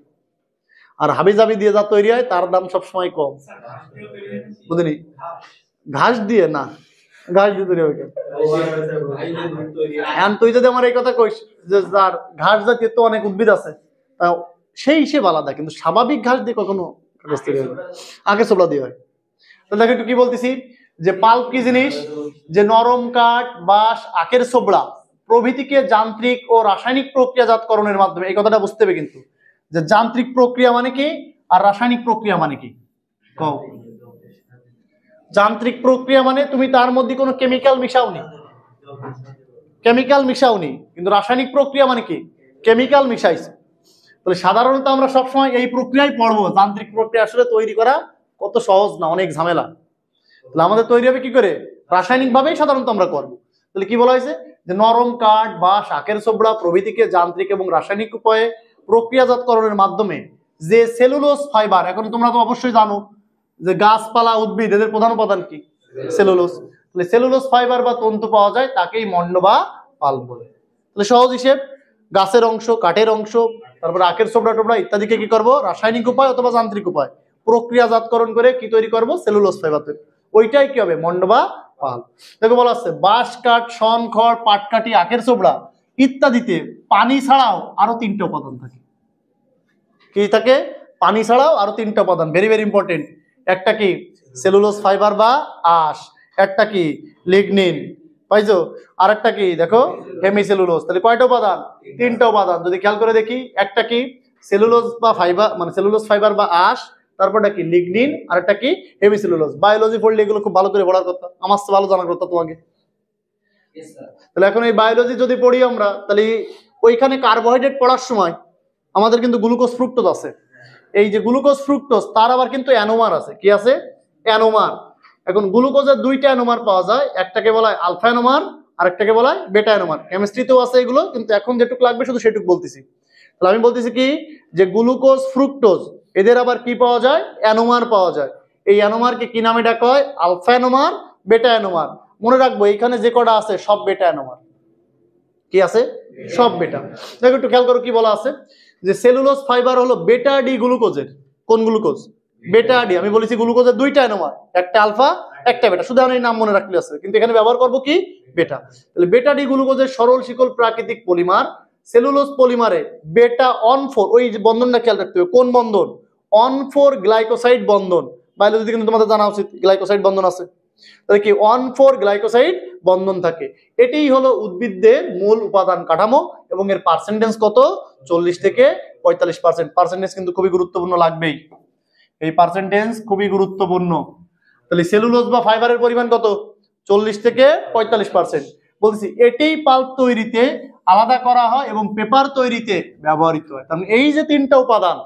আর হাবিজাবি দিয়ে যা তৈরি হয় তার দাম সবসময় কম। বুঝলি? ঘাস দিয়ে না, ঘাস দিয়ে তৈরি হবে। তুই যদি আমার এই কথা কইস যে যার ঘাস জাতীয় তো অনেক উদ্ভিদ আছে, তা সেই হিসেব আলাদা, কিন্তু স্বাভাবিক ঘাস দিয়ে কখনো কাগজ তৈরি হয়? আগে ছোবলা দিয়ে হয়। তো দেখো একটু কি বলতেছি, যে পাল্প কি জিনিস? যে নরম কাঠ, বাঁশ, আখের ছোবড়া প্রভৃতিকে যান্ত্রিক ও রাসায়নিক প্রক্রিয়াজাতকরণের মাধ্যমে, এই কথাটা বুঝতে হবে কিন্তু, যে যান্ত্রিক প্রক্রিয়া মানে কি আর রাসায়নিক প্রক্রিয়া মানে কি? যান্ত্রিক প্রক্রিয়া মানে তুমি তার মধ্যে কোনো কেমিক্যাল মিশাওনি, কেমিক্যাল মিশাওনি, কিন্তু রাসায়নিক প্রক্রিয়া মানে কি? কেমিক্যাল মিশাইছে। তাহলে সাধারণত আমরা সবসময় এই প্রক্রিয়ায় পড়বো। যান্ত্রিক প্রক্রিয়া আসলে তৈরি করা কত সহজ না, অনেক ঝামেলা। তাহলে আমাদের তৈরি হবে কি করে? রাসায়নিক ভাবেই সাধারণত আমরা করবো। তাহলে কি বলা হয়েছে? যে নরম কাঠ, বাঁশ, আখের ছোবড়া প্রভৃতিকে যান্ত্রিক এবং রাসায়নিক উপায়ে প্রক্রিয়াজাতকরণের মাধ্যমে যে সেলুলোজ ফাইবার, এখন তোমরা তো অবশ্যই জানো যে গাছপালা, উদ্ভিদ, এদের প্রধান উপাদান কি? সেলুলোজ। তাহলে সেলুলোজ ফাইবার বা তন্তু পাওয়া যায়, তাকেই মন্ড বা পাল্প বলে। তাহলে সহজ হিসেব, গাছের অংশ, কাঠের অংশ, তারপরে আখের ছোবড়া টোবড়া ইত্যাদিকে কি করব? রাসায়নিক উপায় অথবা যান্ত্রিক উপায় প্রক্রিয়াজাতকরণ করে কি তৈরি করব? সেলুলোজ ফাইবার তৈরি। ওইটাই কি হবে? মন্ড বা পাল্প। দেখো বলা আছে বাঁশ, কাঠ, শন, খড়, পাটকাঠি, আখের ছোবড়া ইত্যাদিতে পানি ছাড়াও আরো তিনটা উপাদান থাকে। কি থাকে? পানি ছাড়াও আরো তিনটা উপাদান, ভেরি ভেরি ইম্পর্টেন্ট। একটা কি? সেলুলোজ ফাইবার বা আঁশ। একটা কি? লিগনিন। পাইছো? আর একটা কি? দেখো হেমিসেলুলোজ। তাহলে কয়টা উপাদান? তিনটা উপাদান। যদি খেয়াল করে দেখি, একটা কি? সেলুলোজ বা ফাইবার, মানে সেলুলোজ ফাইবার বা আঁশ, তারপরটা কি? লিগনিন, আর একটা কি? হেমিসেলুলোজ। বায়োলজি পড়লে এগুলো খুব ভালো করে পড়ার কথা, আমার তো ভালো জানার কথা তোমাকে। তাহলে এখন এই বায়োলজি যদি পড়ি আমরা, তাহলে ওইখানে কার্বোহাইড্রেট পড়ার সময় আমাদের কিন্তু গ্লুকোজ ফ্রুক্টোজ আছে। এই যে গ্লুকোজ ফ্রুক্টোজ, তার আবার কিন্তু অ্যানোমার আছে। কি আছে? অ্যানোমার। এখন গ্লুকোজের দুইটা অ্যানোমার পাওয়া যায়, একটাকে বলা হয় আলফা অ্যানোমার, আর একটাকে বলা হয় বেটা অ্যানোমার। কেমিস্ট্রিতেও আছে এগুলো, কিন্তু এখন যেটুকু লাগবে শুধু সেটুকু বলতেছি। তাহলে আমি বলতেছি কি, যে গ্লুকোজ ফ্রুক্টোজ এদের আবার কি পাওয়া যায়? অ্যানোমার পাওয়া যায়। এই অ্যানোমারকে কি নামে ডাকা হয়? আলফা অ্যানোমার, বেটা অ্যানোমার। মনে রাখবো এখানে যে কটা আছে সব বেটা অ্যানোমার। কি আছে? সব বেটা। দেখো একটু খেয়াল করো কি বলা আছে, যে সেলুলোজ ফাইবার হলো বেটা ডি গ্লুকোজের। কোন গ্লুকোজ? বেটা ডি। আমি বলেছি গ্লুকোজের দুইটা এনোমার, একটা আলফা একটা বেটা, শুধু আমি নাম মনে রাখলে আছে, কিন্তু এখানে ব্যবহার করবো কি? বেটা। তাহলে বেটা ডি গ্লুকোজের সরল শিকল প্রাকৃতিক পলিমার। সেলুলোজ পলিমারে বেটা অন 4, ওই যে বন্ধনটা খেয়াল রাখতে হবে, কোন বন্ধন? অন 4 গ্লাইকোসাইড বন্ধন। বায়োলজি কিন্তু তোমাদের জানা উচিত গ্লাইকোসাইড বন্ধন আছে, তাহলে কি 1,4 গ্লাইকোসাইড বন্ধন থাকে। এটাই হলো উদ্ভিদের মূল উপাদান কাঠামো, এবং এর পার্সেন্টেজ কত? 40 থেকে 45%। পার্সেন্টেজ কিন্তু খুবই গুরুত্বপূর্ণ লাগবেই, এই পার্সেন্টেজ খুবই গুরুত্বপূর্ণ। তাহলে সেলুলোজ বা ফাইবারের পরিমাণ কত? 40 থেকে 45%। বলছি এটাই পাল্প তৈরিতে আলাদা করা হয় এবং পেপার তৈরিতে ব্যবহৃত হয়। তাহলে এই যে তিনটা উপাদান,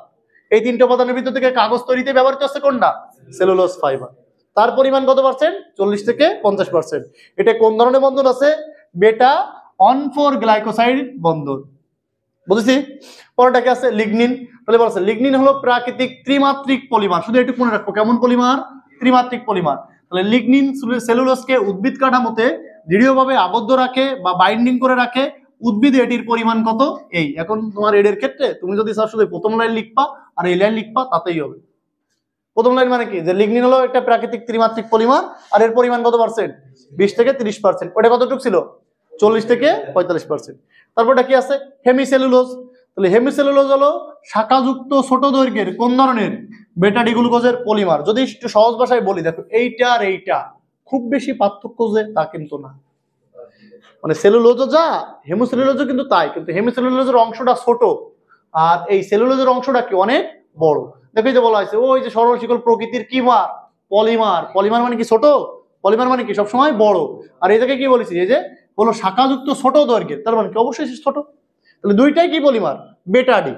এই তিনটা উপাদানের ভিতর থেকে কাগজ তৈরিতে ব্যবহৃত হচ্ছে কোনটা? Cellulose fibre. তার পরিমাণ কত পার্সেন্ট? 40 থেকে 50%। এটা কোন ধরনের বন্ধন আছে? বেটা অন 4 গ্লাইকোসাইড বন্ধন। বুঝেছি? পরেরটা কি আছে? লিগনিন। তাহলে বলছে লিগনিন হলো প্রাকৃতিক ত্রিমাত্রিক পলিমার। শুধু একটু মনে রাখবো, কেমন পলিমার? ত্রিমাত্রিক পলিমার। তাহলে লিগনিন সেলুলোজকে উদ্ভিদ কাঠামোতে দৃঢ়ভাবে আবদ্ধ রাখে বা বাইন্ডিং করে রাখে। উদ্ভিদে এটির পরিমাণ কত? এই। এখন তোমার এর ক্ষেত্রে তুমি যদি স্যার শুধু প্রথম লাইন লিখবা আর এই লাইন লিখবা তাতেই হবে। প্রথম লাইন মানে কি? যে লিগনিন হলো একটা প্রাকৃতিক ত্রিমাত্রিক পলিমার, আর এর পরিমাণ কত পার্সেন্ট? 20 থেকে 30%। ওটা কতটুকু ছিল? 40 থেকে 45%। তারপরটা কি আছে? হেমিসেলুলোজ। তাহলে হেমিসেলুলোজ হলো শাখাযুক্ত ছোট দৈর্ঘ্যের কোন ধরনের? বেটা ডি গ্লুকোজের পলিমার। যদি একটু সহজ ভাষায় বলি, দেখো এইটা আর এইটা খুব বেশি পার্থক্য যে তা কিন্তু না, মানে সেলুলোজও যা হেমিসেলুলোজও কিন্তু তাই, কিন্তু হেমিসেলুলোজের অংশটা ছোট আর এই সেলুলোজের অংশটা কি অনেক বড়। দেখো এই যে বলা হয়েছে ওই যে সরল শিকল প্রকৃতির কি মার? পলিমার। পলিমার মানে কি? ছোট। পলিমার মানে কি? সবসময় বড়। আর এটাকে কি বলেছি? এই যে হলো শাখাযুক্ত ছোট দৈর্ঘ্যের, তার মানে কি অবশ্যই ছোট। তাহলে দুইটাই কি পলিমার? বেটা ডি।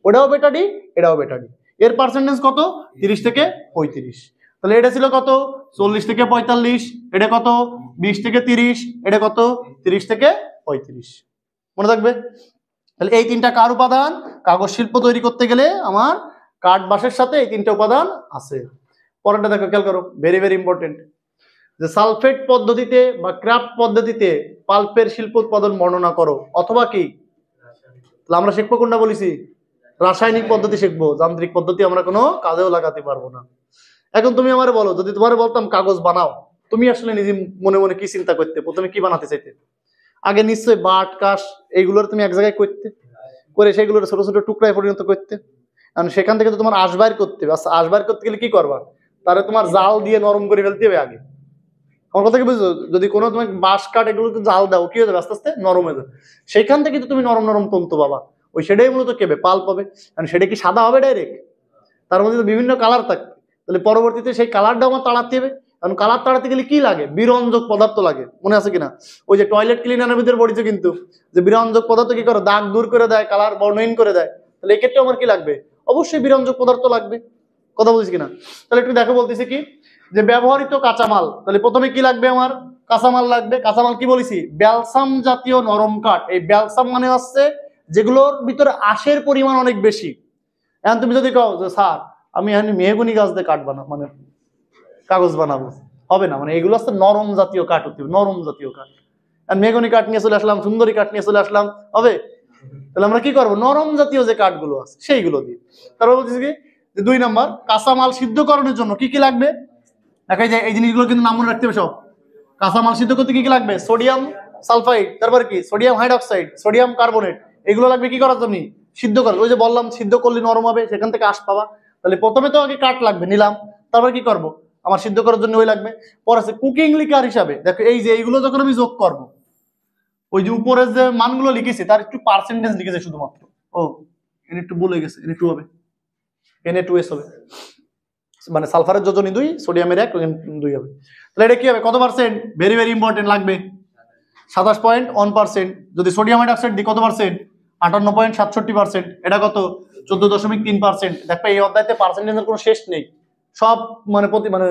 ওটাও বেটা ডি, এটাও বেটা ডি। এর পার্সেন্টেজ কত? 30 থেকে 35। তাহলে এটা ছিল কত? 40 থেকে 45। এটা কত? 20 থেকে 30। এটা কত? 30 থেকে 35। মনে থাকবে? তাহলে এই তিনটা কার উপাদান? কাগজ শিল্প তৈরি করতে গেলে আমার কাঠ বাঁশের সাথে এই তিনটা উপাদান আছে। পরেরটা দেখো, খেয়াল করো, ভেরি ভেরি ইম্পর্টেন্ট। যে সালফেট পদ্ধতিতে বা ক্রাফট পদ্ধতিতে পাল্পের শিল্প উৎপাদন বর্ণনা করো, অথবা কি? তাহলে আমরা শিখবো কোনটা বলেছি? রাসায়নিক পদ্ধতি শিখবো, যান্ত্রিক পদ্ধতি আমরা কোনো কাজেও লাগাতে পারবো না। এখন তুমি আমারে বলো, যদি তোমারে বলতাম কাগজ বানাও, তুমি আসলে নিজে মনে মনে কি চিন্তা করতে? প্রথমে কি বানাতে চাইতে? আগে নিশ্চয়ই বাট কাশ এইগুলোর তুমি এক জায়গায় করতে, করে সেগুলোর ছোট ছোট টুকরায় পরিণত করতে। কারণ সেখান থেকে তো তোমার আঁশ বাইর করতে হবে। আঁশ বাইর করতে গেলে কি করবা? তাহলে তোমার জাল দিয়ে নরম করে ফেলতে হবে আগে। আমার কথা কি বুঝছো? যদি কোনো তুমি বাঁশ কাঠ এগুলোতে জাল দাও, কি হয়ে যাবে? আস্তে আস্তে নরম হয়ে যাবে। সেখান থেকে তো তুমি নরম নরম তন্তু পাবা, ওই সেটাই মূলত কেবে পাল্প হবে। কারণ সেটা কি সাদা হবে ডাইরেক্ট? তার মধ্যে তো বিভিন্ন কালার থাকবে। তাহলে পরবর্তীতে সেই কালারটাও আমার তাড়াতে হবে। কারণ কালার তাড়াতে গেলে কি লাগে? বিরঞ্জক পদার্থ লাগে, মনে আছে কিনা? ওই যে টয়লেট ক্লিনারের ভিতরে পড়েছে কিন্তু, যে বিরঞ্জক পদার্থ কি করে? দাগ দূর করে দেয়, কালার বর্ণহীন করে দেয়। তাহলে এই ক্ষেত্রে আমার কি লাগবে? অবশ্যই বিরঞ্জক পদার্থ লাগবে। কথা বলছি কিনা? তাহলে একটু দেখো, বলতেছি কি, যে ব্যবহৃত কাঁচামাল। তাহলে প্রথমে কি লাগবে? আমার কাঁচামাল লাগবে। কাঁচামাল কি বলেছি? ব্যালসাম জাতীয় নরম কাঠ। এই ব্যালসাম মানে হচ্ছে যেগুলোর ভিতরে আঁশের পরিমাণ অনেক বেশি। এখন তুমি যদি কও যে স্যার আমি এখানে মেহগনি গাছ দিয়ে কাঠ বানাবো, মানে কাগজ বানাবো, হবে না। মানে এগুলো হচ্ছে নরম জাতীয় কাঠ হতে হবে, নরম জাতীয় কাঠ। আর মেহগনি কাঠ নিয়ে চলে আসলাম, সুন্দরী কাঠ নিয়ে চলে আসলাম, হবে? তাহলে আমরা কি করবো? নরম জাতীয় যে কাঠগুলো আছে সেইগুলো দিয়ে। তারপর বলতেছি কি, যে 2 নম্বর, কাঁচামাল সিদ্ধকরণের জন্য কি কি লাগবে? দেখা যায় এই জিনিসগুলো কিন্তু নাম মনে রাখতে হবে সব। কাঁচামাল সিদ্ধ করতে কি কি লাগবে? সোডিয়াম সালফাইড, তারপর কি সোডিয়াম হাইড্রক্সাইড, সোডিয়াম কার্বনেট, এগুলো লাগবে কি করার জন্য? সিদ্ধ করার। ওই যে বললাম সিদ্ধ করলে নরম হবে, সেখান থেকে আঁশ পাবা। তাহলে প্রথমে তো আগে কাঠ লাগবে, নিলাম। তারপর কি করব? আমার সিদ্ধ করার জন্য ওই লাগবে। পরে আছে কুকিং লিকার হিসাবে। দেখো এই যে এইগুলো যখন আমি যোগ করব, ওই যে উপরে যে মানগুলো লিখেছি তার একটু পার্সেন্টেজ লিখেছে শুধুমাত্র। ও এনে একটু ভুলে গেছে, এনে 2 হবে, Na2S হবে। মানে সালফারের যোজনী 2, সোডিয়ামের 1, 2 হবে। তাহলে এটা কি হবে? কত পার্সেন্ট? ভেরি ভেরি ইম্পর্টেন্ট লাগবে 27.1%। যদি সোডিয়াম হাইড্রক্সাইড দিই কত পার্সেন্ট? 58.67%। এটা কত? 14.3%। দেখবে এই অধ্যায়তে পার্সেন্টেজের কোনো শেষ নেই, সব মানে মানে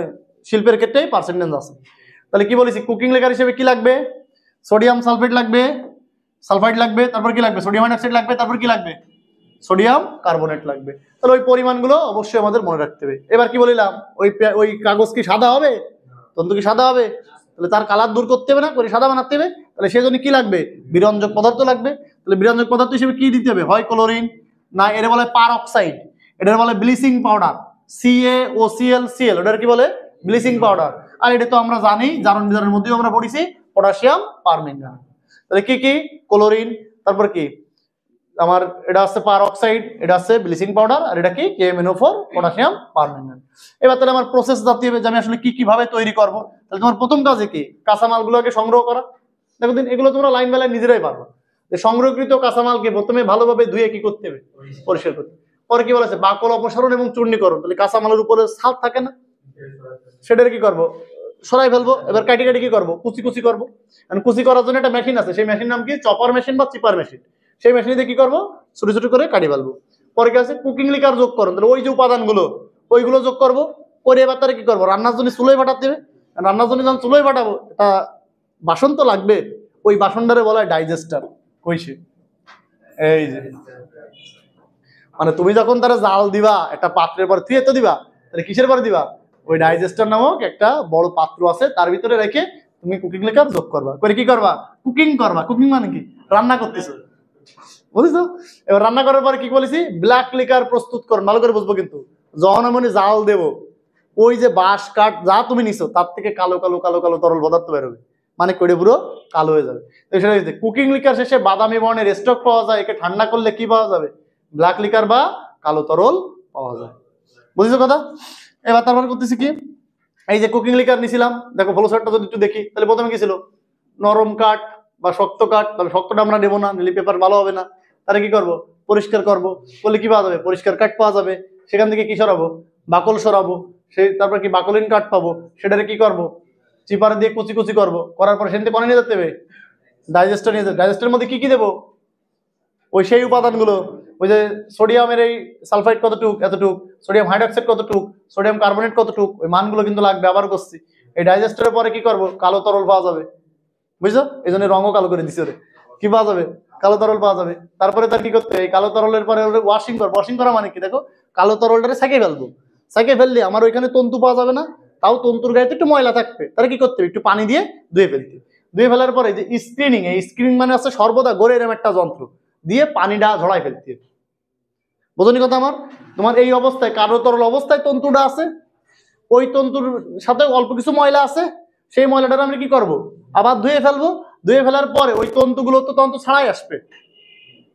শিল্পের ক্ষেত্রেই পার্সেন্টেজ আছে। তাহলে কি বলেছি? কুকিং লেকার হিসেবে কি লাগবে? সোডিয়াম সালফেট লাগবে, সালফাইড লাগবে, তারপর কি লাগবে? সোডিয়াম হাইড্রক্সাইড লাগবে, তারপর কি লাগবে? সোডিয়াম কার্বনেট লাগবে। তাহলে ওই পরিমাণগুলো অবশ্যই আমাদের মনে রাখতে হবে। এবার কি বলিলাম? ওই কাগজ কি সাদা হবে? তন্তু কি সাদা হবে? তাহলে তার কালার দূর করতে হবে না, করে সাদা বানাতে হবে। তাহলে সেজন্য কি লাগবে? বিরঞ্জক পদার্থ লাগবে। তাহলে বিরঞ্জক পদার্থ হিসেবে কি দিতে হবে? হয় ক্লোরিন, না এটা বলে পার অক্সাইড, এটা বলে ব্লিচিং পাউডার, CaOCl ওটার কি বলে? Bleaching powder. আর এটা তো আমরা জানি জারণ বিজারণের মধ্যেও আমরা পড়েছি, পটাশিয়াম পারম্যাঙ্গানেট। তাহলে কি কি? ক্লোরিন, তারপর কি আমার এটা আছে পার অক্সাইড, এটা আছে ব্লিচিং পাউডার, আর এটা কি? KMnO4 potassium permanganate. এবার তাহলে আমার প্রসেস জানতে হবে যে আমি আসলে কি কিভাবে তৈরি করব। তাহলে তোমার প্রথম কাজে কি? কাঁচামালগুলোকে সংগ্রহ করা। দেখো দিন এগুলো তোমরা লাইন বাই লাইন নিজেরাই পারবে। যে সংগ্রহকৃত কাঁচামালকে প্রথমে ভালোভাবে ধুয়ে কি করতে হবে? পরিষ্কার করতে। পরে কি বলেছে? বাকল অপসারণ এবং চূর্ণীকরণ। তাহলে কাঁচামালের উপরে ছাল থাকে না, সেটার কি করব? সরাই ফেলবো। এবার কাটি কাটি কি করব? কুচি কুচি করবো। কুচি করার জন্য একটা মেশিন আছে, সেই মেশিন নাম কি? চপার মেশিন বা চিপার মেশিন। সেই মেশিনে দিয়ে কি করব? ছোট ছোট করে কাটি ফেলবো। পরে কি আছে? কুকিং লিকার যোগ করুন। তাহলে ওই যে উপাদানগুলো ওইগুলো যোগ করবো। পরে এবার তারা কি করবো? রান্নার জন্য চুলোয় ফাটাতে হবে। রান্নার জন্য যখন চুলোয় ফাটাবো, এটা বাসন তো লাগবে, ওই বাসনটারে বলা হয় ডাইজেস্টার। কইছে এই যে মানে তুমি যখন তারা জাল দিবা একটা পাত্রের পর থুয়ে তো দিবা, তাহলে কিসের পরে দিবা? ওই ডাইজেস্টার নামক একটা বড় পাত্র আছে, তার ভিতরে রেখে তুমি কুকিং লিকার যোগ করবা। করে কি করবা? কুকিং করবা। কুকিং মানে কি? রান্না করতেছো, বুঝেছো? এবার রান্না করার পরে কি বলেছি? ব্ল্যাক লিকার প্রস্তুত করুন। ভালো করে বুঝবো কিন্তু, যখন আমি জাল দেবো, ওই যে বাঁশ কাঠ যা তুমি নিছো তার থেকে কালো কালো কালো কালো তরল পদার্থ বেরোবে, মানে করে পুরো কালো হয়ে যাবে। তো সেটা হচ্ছে কুকিং লিকার শেষে বাদামি বর্ণের স্টক পাওয়া যায়। একে ঠান্ডা করলে কি পাওয়া যাবে? ব্ল্যাক লিকার বা কালো তরল পাওয়া যায়। বুঝেছো কথা? এবার তারপরে করতেছি কি? এই যে কুকিং লিকার নিছিলাম, দেখো ফলো চার্টটা যদি একটু দেখি, তাহলে প্রথমে কি ছিল? নরম কাঠ বা শক্ত কাঠ। তাহলে শক্তটা আমরা নেবো না, নিলে পেপার ভালো হবে না। তাহলে কি করব? পরিষ্কার করব। করলে কি পাওয়া যাবে? পরিষ্কার কাঠ পাওয়া যাবে। সেখান থেকে কি সরাবো? বাকল সরাবো। সেই তারপর কি বাকলিন কাঠ পাবো, সেটারে কি করব? চিপার দিয়ে কুচি কুচি করবো। করার পর সেখান থেকে কোনে নিয়ে যেতে হবে? ডাইজেস্টার নিয়ে যাবে। ডাইজেস্টারের মধ্যে কি কি দেবো? ওই সেই উপাদানগুলো, ওই যে সোডিয়ামের এই সালফাইড কতটুক, এতটুক, সোডিয়াম হাইড্রোক্সাইড কতটুক, সোডিয়াম কার্বনেট কতটুক, ওই মানগুলো কিন্তু লাগবে। আবার করছি এই ডাইজেস্টারের পরে কি করব? কালো তরল পাওয়া যাবে। বুঝছো? এই জন্য রঙও কালো করে দিছে ওরে। কি পাওয়া যাবে? কালো তরল পাওয়া যাবে। তারপরে তার কি করতে হবে? এই কালো তরলের পরে ওয়াশিং করবো। ওয়াশিং করা মানে কি? দেখো কালো তরলটারে ছাঁকে ফেলবো। ছাঁকে ফেললে আমার ওইখানে তন্তু পাওয়া যাবে না, তাও তন্তুর গায়ে একটু ময়লা থাকবে। তাহলে কি করতে হবে? একটু পানি দিয়ে ধুয়ে ফেলতে। ধুয়ে ফেলার পরে যে স্ক্রিনিং, এই স্ক্রিনিং মানে আছে সর্বদা গড়ে এরম একটা যন্ত্র দিয়ে পানিটা ঝড়াই ফেলতে। বোঝনি কথা আমার? তোমার এই অবস্থায় কালো তরল অবস্থায় তন্তুটা আছে, ওই তন্তুর সাথে অল্প কিছু ময়লা আছে, সেই ময়লাটা আমরা কি করব? আবার ধুয়ে ফেলবো। ধুয়ে ফেলার পরে ওই তন্তুগুলো তো তন্তু ছাড়াই আসবে,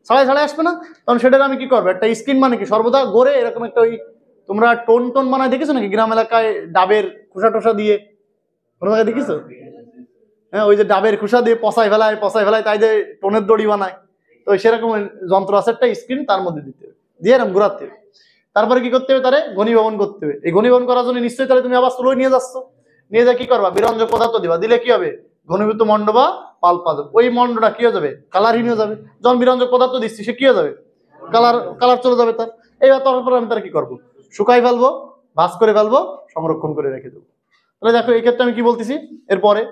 ছাড়াই ছাড়াই আসবে না? তখন সেটা আমি কি করবো? একটা স্কিন মানে কি সর্বদা গড়ে এরকম একটা, ওই তোমরা টোন টোন বানায় দেখেছো নাকি গ্রাম এলাকায়? ডাবের খোসা টোসা দিয়ে কোনো জায়গায় দেখেছো? হ্যাঁ, ওই যে ডাবের খোসা দিয়ে পচাই ফেলায় তাই যে টোনের দড়ি বানায়। তো সেরকম যন্ত্র আছে একটা স্ক্রিন, তার মধ্যে দিতে হবে, দিয়ে এরকম ঘোরাতে হবে। তারপরে কি করতে হবে? তারে ঘনীভবন করতে হবে। এই ঘনীভবন করার জন্য নিশ্চয়ই তাহলে তুমি আবার চুলোয় নিয়ে যাচ্ছ, নিয়ে যা কি করবা? বিরঞ্জক পদার্থ দিবা। দিলে কি হবে? ঘনীভূত মন্ড বা পাল্প পাওয়া যাবে। ওই মন্ডটা কি হয়ে যাবে? কালারহীন হয়ে যাবে। যখন বিরঞ্জক পদার্থ দিচ্ছি সে কি হয়ে যাবে? কালার চলে যাবে তার। এইবার তারপরে আমি তার কি করবো? শুকাই ফেলবো, ভাঁজ করে ফেলবো, সংরক্ষণ করে রেখে দেবো। তাহলে দেখো এই ক্ষেত্রে আমি কি বলতেছি? এরপরে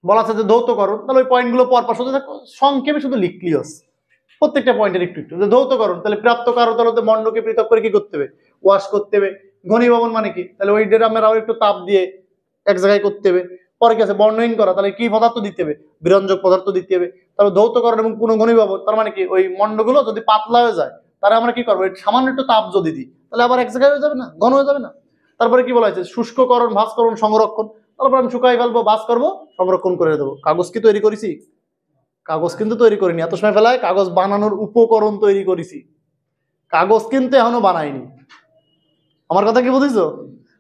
বলা আছে যে ধৌতকরণ। তাহলে ওই পয়েন্টগুলো পরপর শুধু দেখো সংক্ষেপে শুধু লিখলেই আছে, প্রত্যেকটা পয়েন্টের একটু একটু। ধৌতকরণ, তাহলে প্রাপ্ত কারতলতে মন্ডকে পৃথক করে কি করতে হবে? ওয়াশ করতে হবে। ঘনীভবন মানে কি? তাহলে ওই ড্রামের আরো একটু তাপ দিয়ে এক জায়গায় করতে হবে। পরে কি আছে? বর্ণহীন করা, তাহলে কি পদার্থ দিতে হবে? বিরঞ্জক পদার্থ দিতে হবে। তাহলে ধৌতকরণ এবং পুনঃঘনীভবন, তার মানে কি? ওই মন্ডগুলো যদি পাতলা হয়ে যায়, তাহলে আমরা কি করবো? সামান্য একটু তাপ যদি দিই, তাহলে আবার এক জায়গায় হয়ে যাবে না? ঘন হয়ে যাবে না? তারপরে কি বলা হয়েছে? শুষ্ককরণ, ভাঁজকরণ, সংরক্ষণ। তারপর আমি শুকাই ফেলবো, ভাঁজ করবো, সংরক্ষণ করে দেবো। কাগজ কি তৈরি করেছি? কাগজ কিন্তু তৈরি করিনি। এত সময় ফেলায় কাগজ বানানোর উপকরণ তৈরি করেছি, কাগজ কিন্তু এখনো বানাইনি। আমার কথা কি বুঝেছো?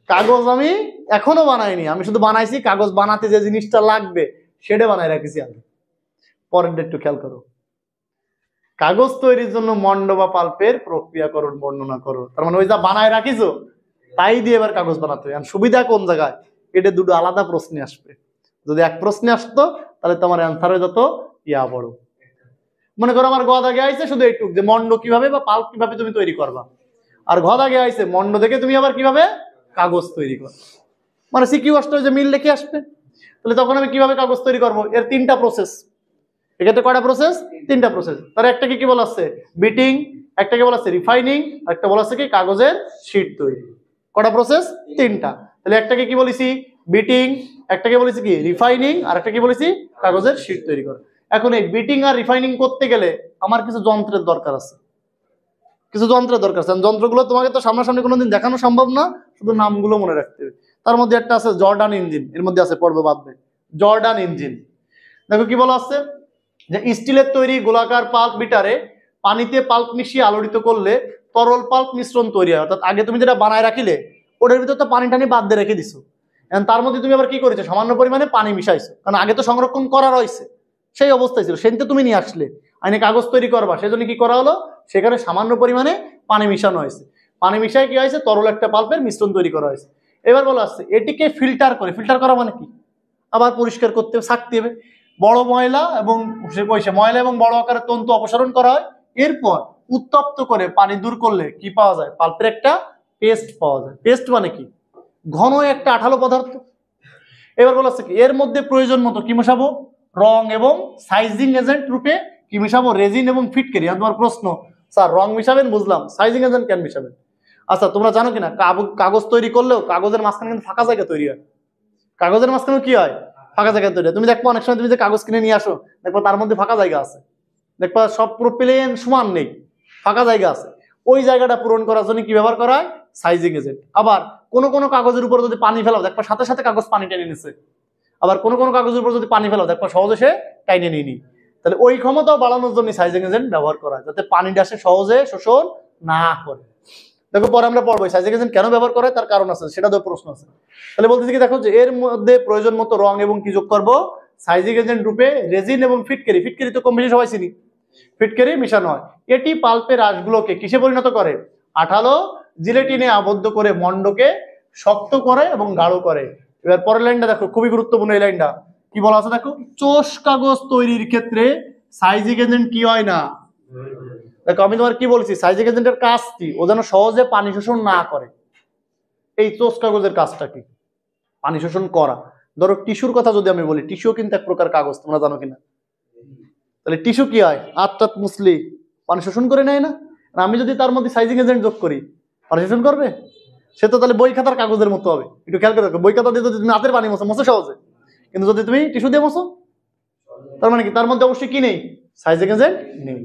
কাগজ আমি এখনো বানাইনি, আমি শুধু বানাইছি কাগজ বানাতে যে জিনিসটা লাগবে সেটা বানাই রাখেছি আমি। পরেরটা একটু খেয়াল করো। কাগজ তৈরির জন্য মন্ড বা পাল্পের প্রক্রিয়াকরণ বর্ণনা করো। তার মানে ওই যা বানায় রাখিছো তাই দিয়ে এবার কাগজ বানাতে হবে। সুবিধা কোন জায়গায়? এটা দুটো আলাদা প্রশ্নে আসবে। যদি এক প্রশ্নে আসতো তাহলে তোমার অ্যান্সার হয়ে যেত ইয়া বড়। মনে করো আমার গ দাগে আইছে শুধু এইটুক যে মন্ড কিভাবে বা পাল্প কিভাবে তুমি তৈরি করবা, আর ঘ দাগে আইছে মন্ড থেকে তুমি আবার কিভাবে কাগজ তৈরি করো। মানে সিকিউ আসতে যে মিল লেখে আসবে। তাহলে তখন আমি কিভাবে কাগজ তৈরি করবো? এর তিনটা প্রসেস। এক্ষেত্রে কয়টা প্রসেস? তিনটা প্রসেস। তার একটাকে কি বলা আছে? বিটিং, একটাকে বলা আছে রিফাইনিং, একটা বলা আছে কি কাগজের শীট তৈরি। কটা প্রসেস? তিনটা। তাহলে একটাকে কি বলেছি? বিটিং, একটাকে বলেছি কি রিফাইনিং, আর একটা কি বলেছি কাগজের শীট তৈরি করা। এখন এই বিটিং আর রিফাইনিং করতে গেলে আমার কিছু যন্ত্রের দরকার আছে, কিছু যন্ত্রের দরকার আছে। যন্ত্রগুলো তোমাকে তো সামনাসামনি কোনোদিন দেখানো সম্ভব না, শুধু নামগুলো মনে রাখতে হবে। তার মধ্যে একটা আছে জর্ডান ইঞ্জিন, এর মধ্যে আছে পড়বে বাদ নেই, জর্ডান ইঞ্জিন। দেখো কি বলা আছে যে স্টিলের তৈরি গোলাকার পাল্প বিটারে পানিতে পাল্প মিশিয়ে আলোড়িত করলে তরল পাল্প মিশ্রণ তৈরি হয়। অর্থাৎ আগে তুমি যেটা বানায় রাখিলে ওটার ভিতর তো পানি টানি বাদ দিয়ে রেখে দিছো, এখন তার মধ্যে তুমি আবার কি করেছো সামান্য পরিমাণে পানি মিশাইছো, কারণ আগে তো সংরক্ষণ করা রয়েছে সেই অবস্থায় ছিল, সেদিন তুমি নিয়ে আসলে আইনে কাগজ তৈরি করবা, সেই জন্য কি করা হলো সেখানে সামান্য পরিমাণে পানি মিশানো হয়েছে, পানি মিশায় কি হয়েছে তরল একটা পাল্পের মিশ্রণ তৈরি করা হয়েছে। এবার বলা আসছে এটিকে ফিল্টার করে, ফিল্টার করা মানে কি আবার পরিষ্কার করতে হবে, ছাঁকতে হবে, বড় ময়লা এবং ময়লা এবং বড় আকারের তন্তু অপসারণ করা হয়, এরপর উত্তপ্ত করে পানি দূর করলে কি পাওয়া যায় পাল্পের একটা পেস্ট পাওয়া যায়। পেস্ট মানে কি ঘন একটা আঠালো পদার্থ। এবার বলা হচ্ছে কি এর মধ্যে প্রয়োজন মতো কি মেশাবো রং এবং সাইজিং এজেন্ট রূপে কি মিশাবো রেজিন এবং ফিটকারি। তোমার প্রশ্ন স্যার রং মিশাবেন বুঝলাম, সাইজিং এজেন্ট কেন মিশাবেন? আচ্ছা তোমরা জানো কিনা কাগজ তৈরি করলেও কাগজের মাঝখানে কিন্তু ফাঁকা জায়গা তৈরি হয়, কাগজের মাঝখানে কি হয় ফাঁকা জায়গা তৈরি হয়। তুমি দেখবো অনেক সময় তুমি যে কাগজ কিনে নিয়ে আসো দেখবো তার মধ্যে ফাঁকা জায়গা আছে, দেখবা সব পুরো প্লেন সমান নেই, ফাঁকা জায়গা আছে, ওই জায়গাটা পূরণ করার জন্য কি ব্যবহার করা হয় সাইজিং এজেন্ট। আবার কোন কোন কাগজের উপর যদি পানি ফেলাও দেখবা সাথে সাথে কাগজ পানি টেনে নিচ্ছে, আবার কোন কোন কাগজের উপর যদি পানি ফেলাও দেখবা সহজে সে টাইনে নিয়ে নি। তাহলে ওই ক্ষমতাও বাড়ানোর জন্য সাইজিং এজেন্ট ব্যবহার করা হয় যাতে পানিটা সে সহজে শোষণ না করে। দেখো পরে আমরা পড়বো সাইজিং এজেন্ট কেন ব্যবহার করে তার কারণ আছে, সেটা তো প্রশ্ন আছে। তাহলে বলতেছি কি দেখো যে এর মধ্যে প্রয়োজন মতো রং এবং কি যোগ করবো সাইজিং এজেন্ট রূপে রেজিন এবং ফিটকারি, ফিটকারি তো কম বেশি সবাই চিনি, ফিটকারি মিশানো হয়। এটি পাল্পের আঁশগুলোকে কিসে পরিণত করে আঠালো জিলেটিনে আবদ্ধ করে মন্ডকে শক্ত করে এবং গাঢ় করে। এবার পরের লাইনটা দেখো খুবই গুরুত্বপূর্ণ এই লাইনটা কি বলা আছে দেখো চোষ কাগজ তৈরির ক্ষেত্রে সাইজিং এজেন্ট কি হয় না। দেখো আমি তোমার কি বলছি সাইজিং এজেন্টের কাজ কি ও যেন সহজে পানি শোষণ না করে। এই চোষ কাগজের কাজটা কি পানি শোষণ করা। ধরো টিস্যুর কথা যদি আমি বলি টিস্যুও কিন্তু এক প্রকার কাগজ, তোমরা জানো কিনা? তাহলে টিস্যু কি হয় আত্মাত মুসলি পানি শোষণ করে নেয় না, আমি যদি তার মধ্যে সাইজিং এজেন্ট যোগ করি পানি শোষণ করবে? সে তো তাহলে বই খাতার কাগজের মতো হবে। একটু খেয়াল করে দেখো বই খাতা দিয়ে যদি তুমি হাতের পানি মোছো মোছো সহজে, কিন্তু যদি তুমি টিস্যু দিয়ে মোছো তার মানে কি তার মধ্যে অবশ্যই কি নেই সাইজিং এজেন্ট নেই।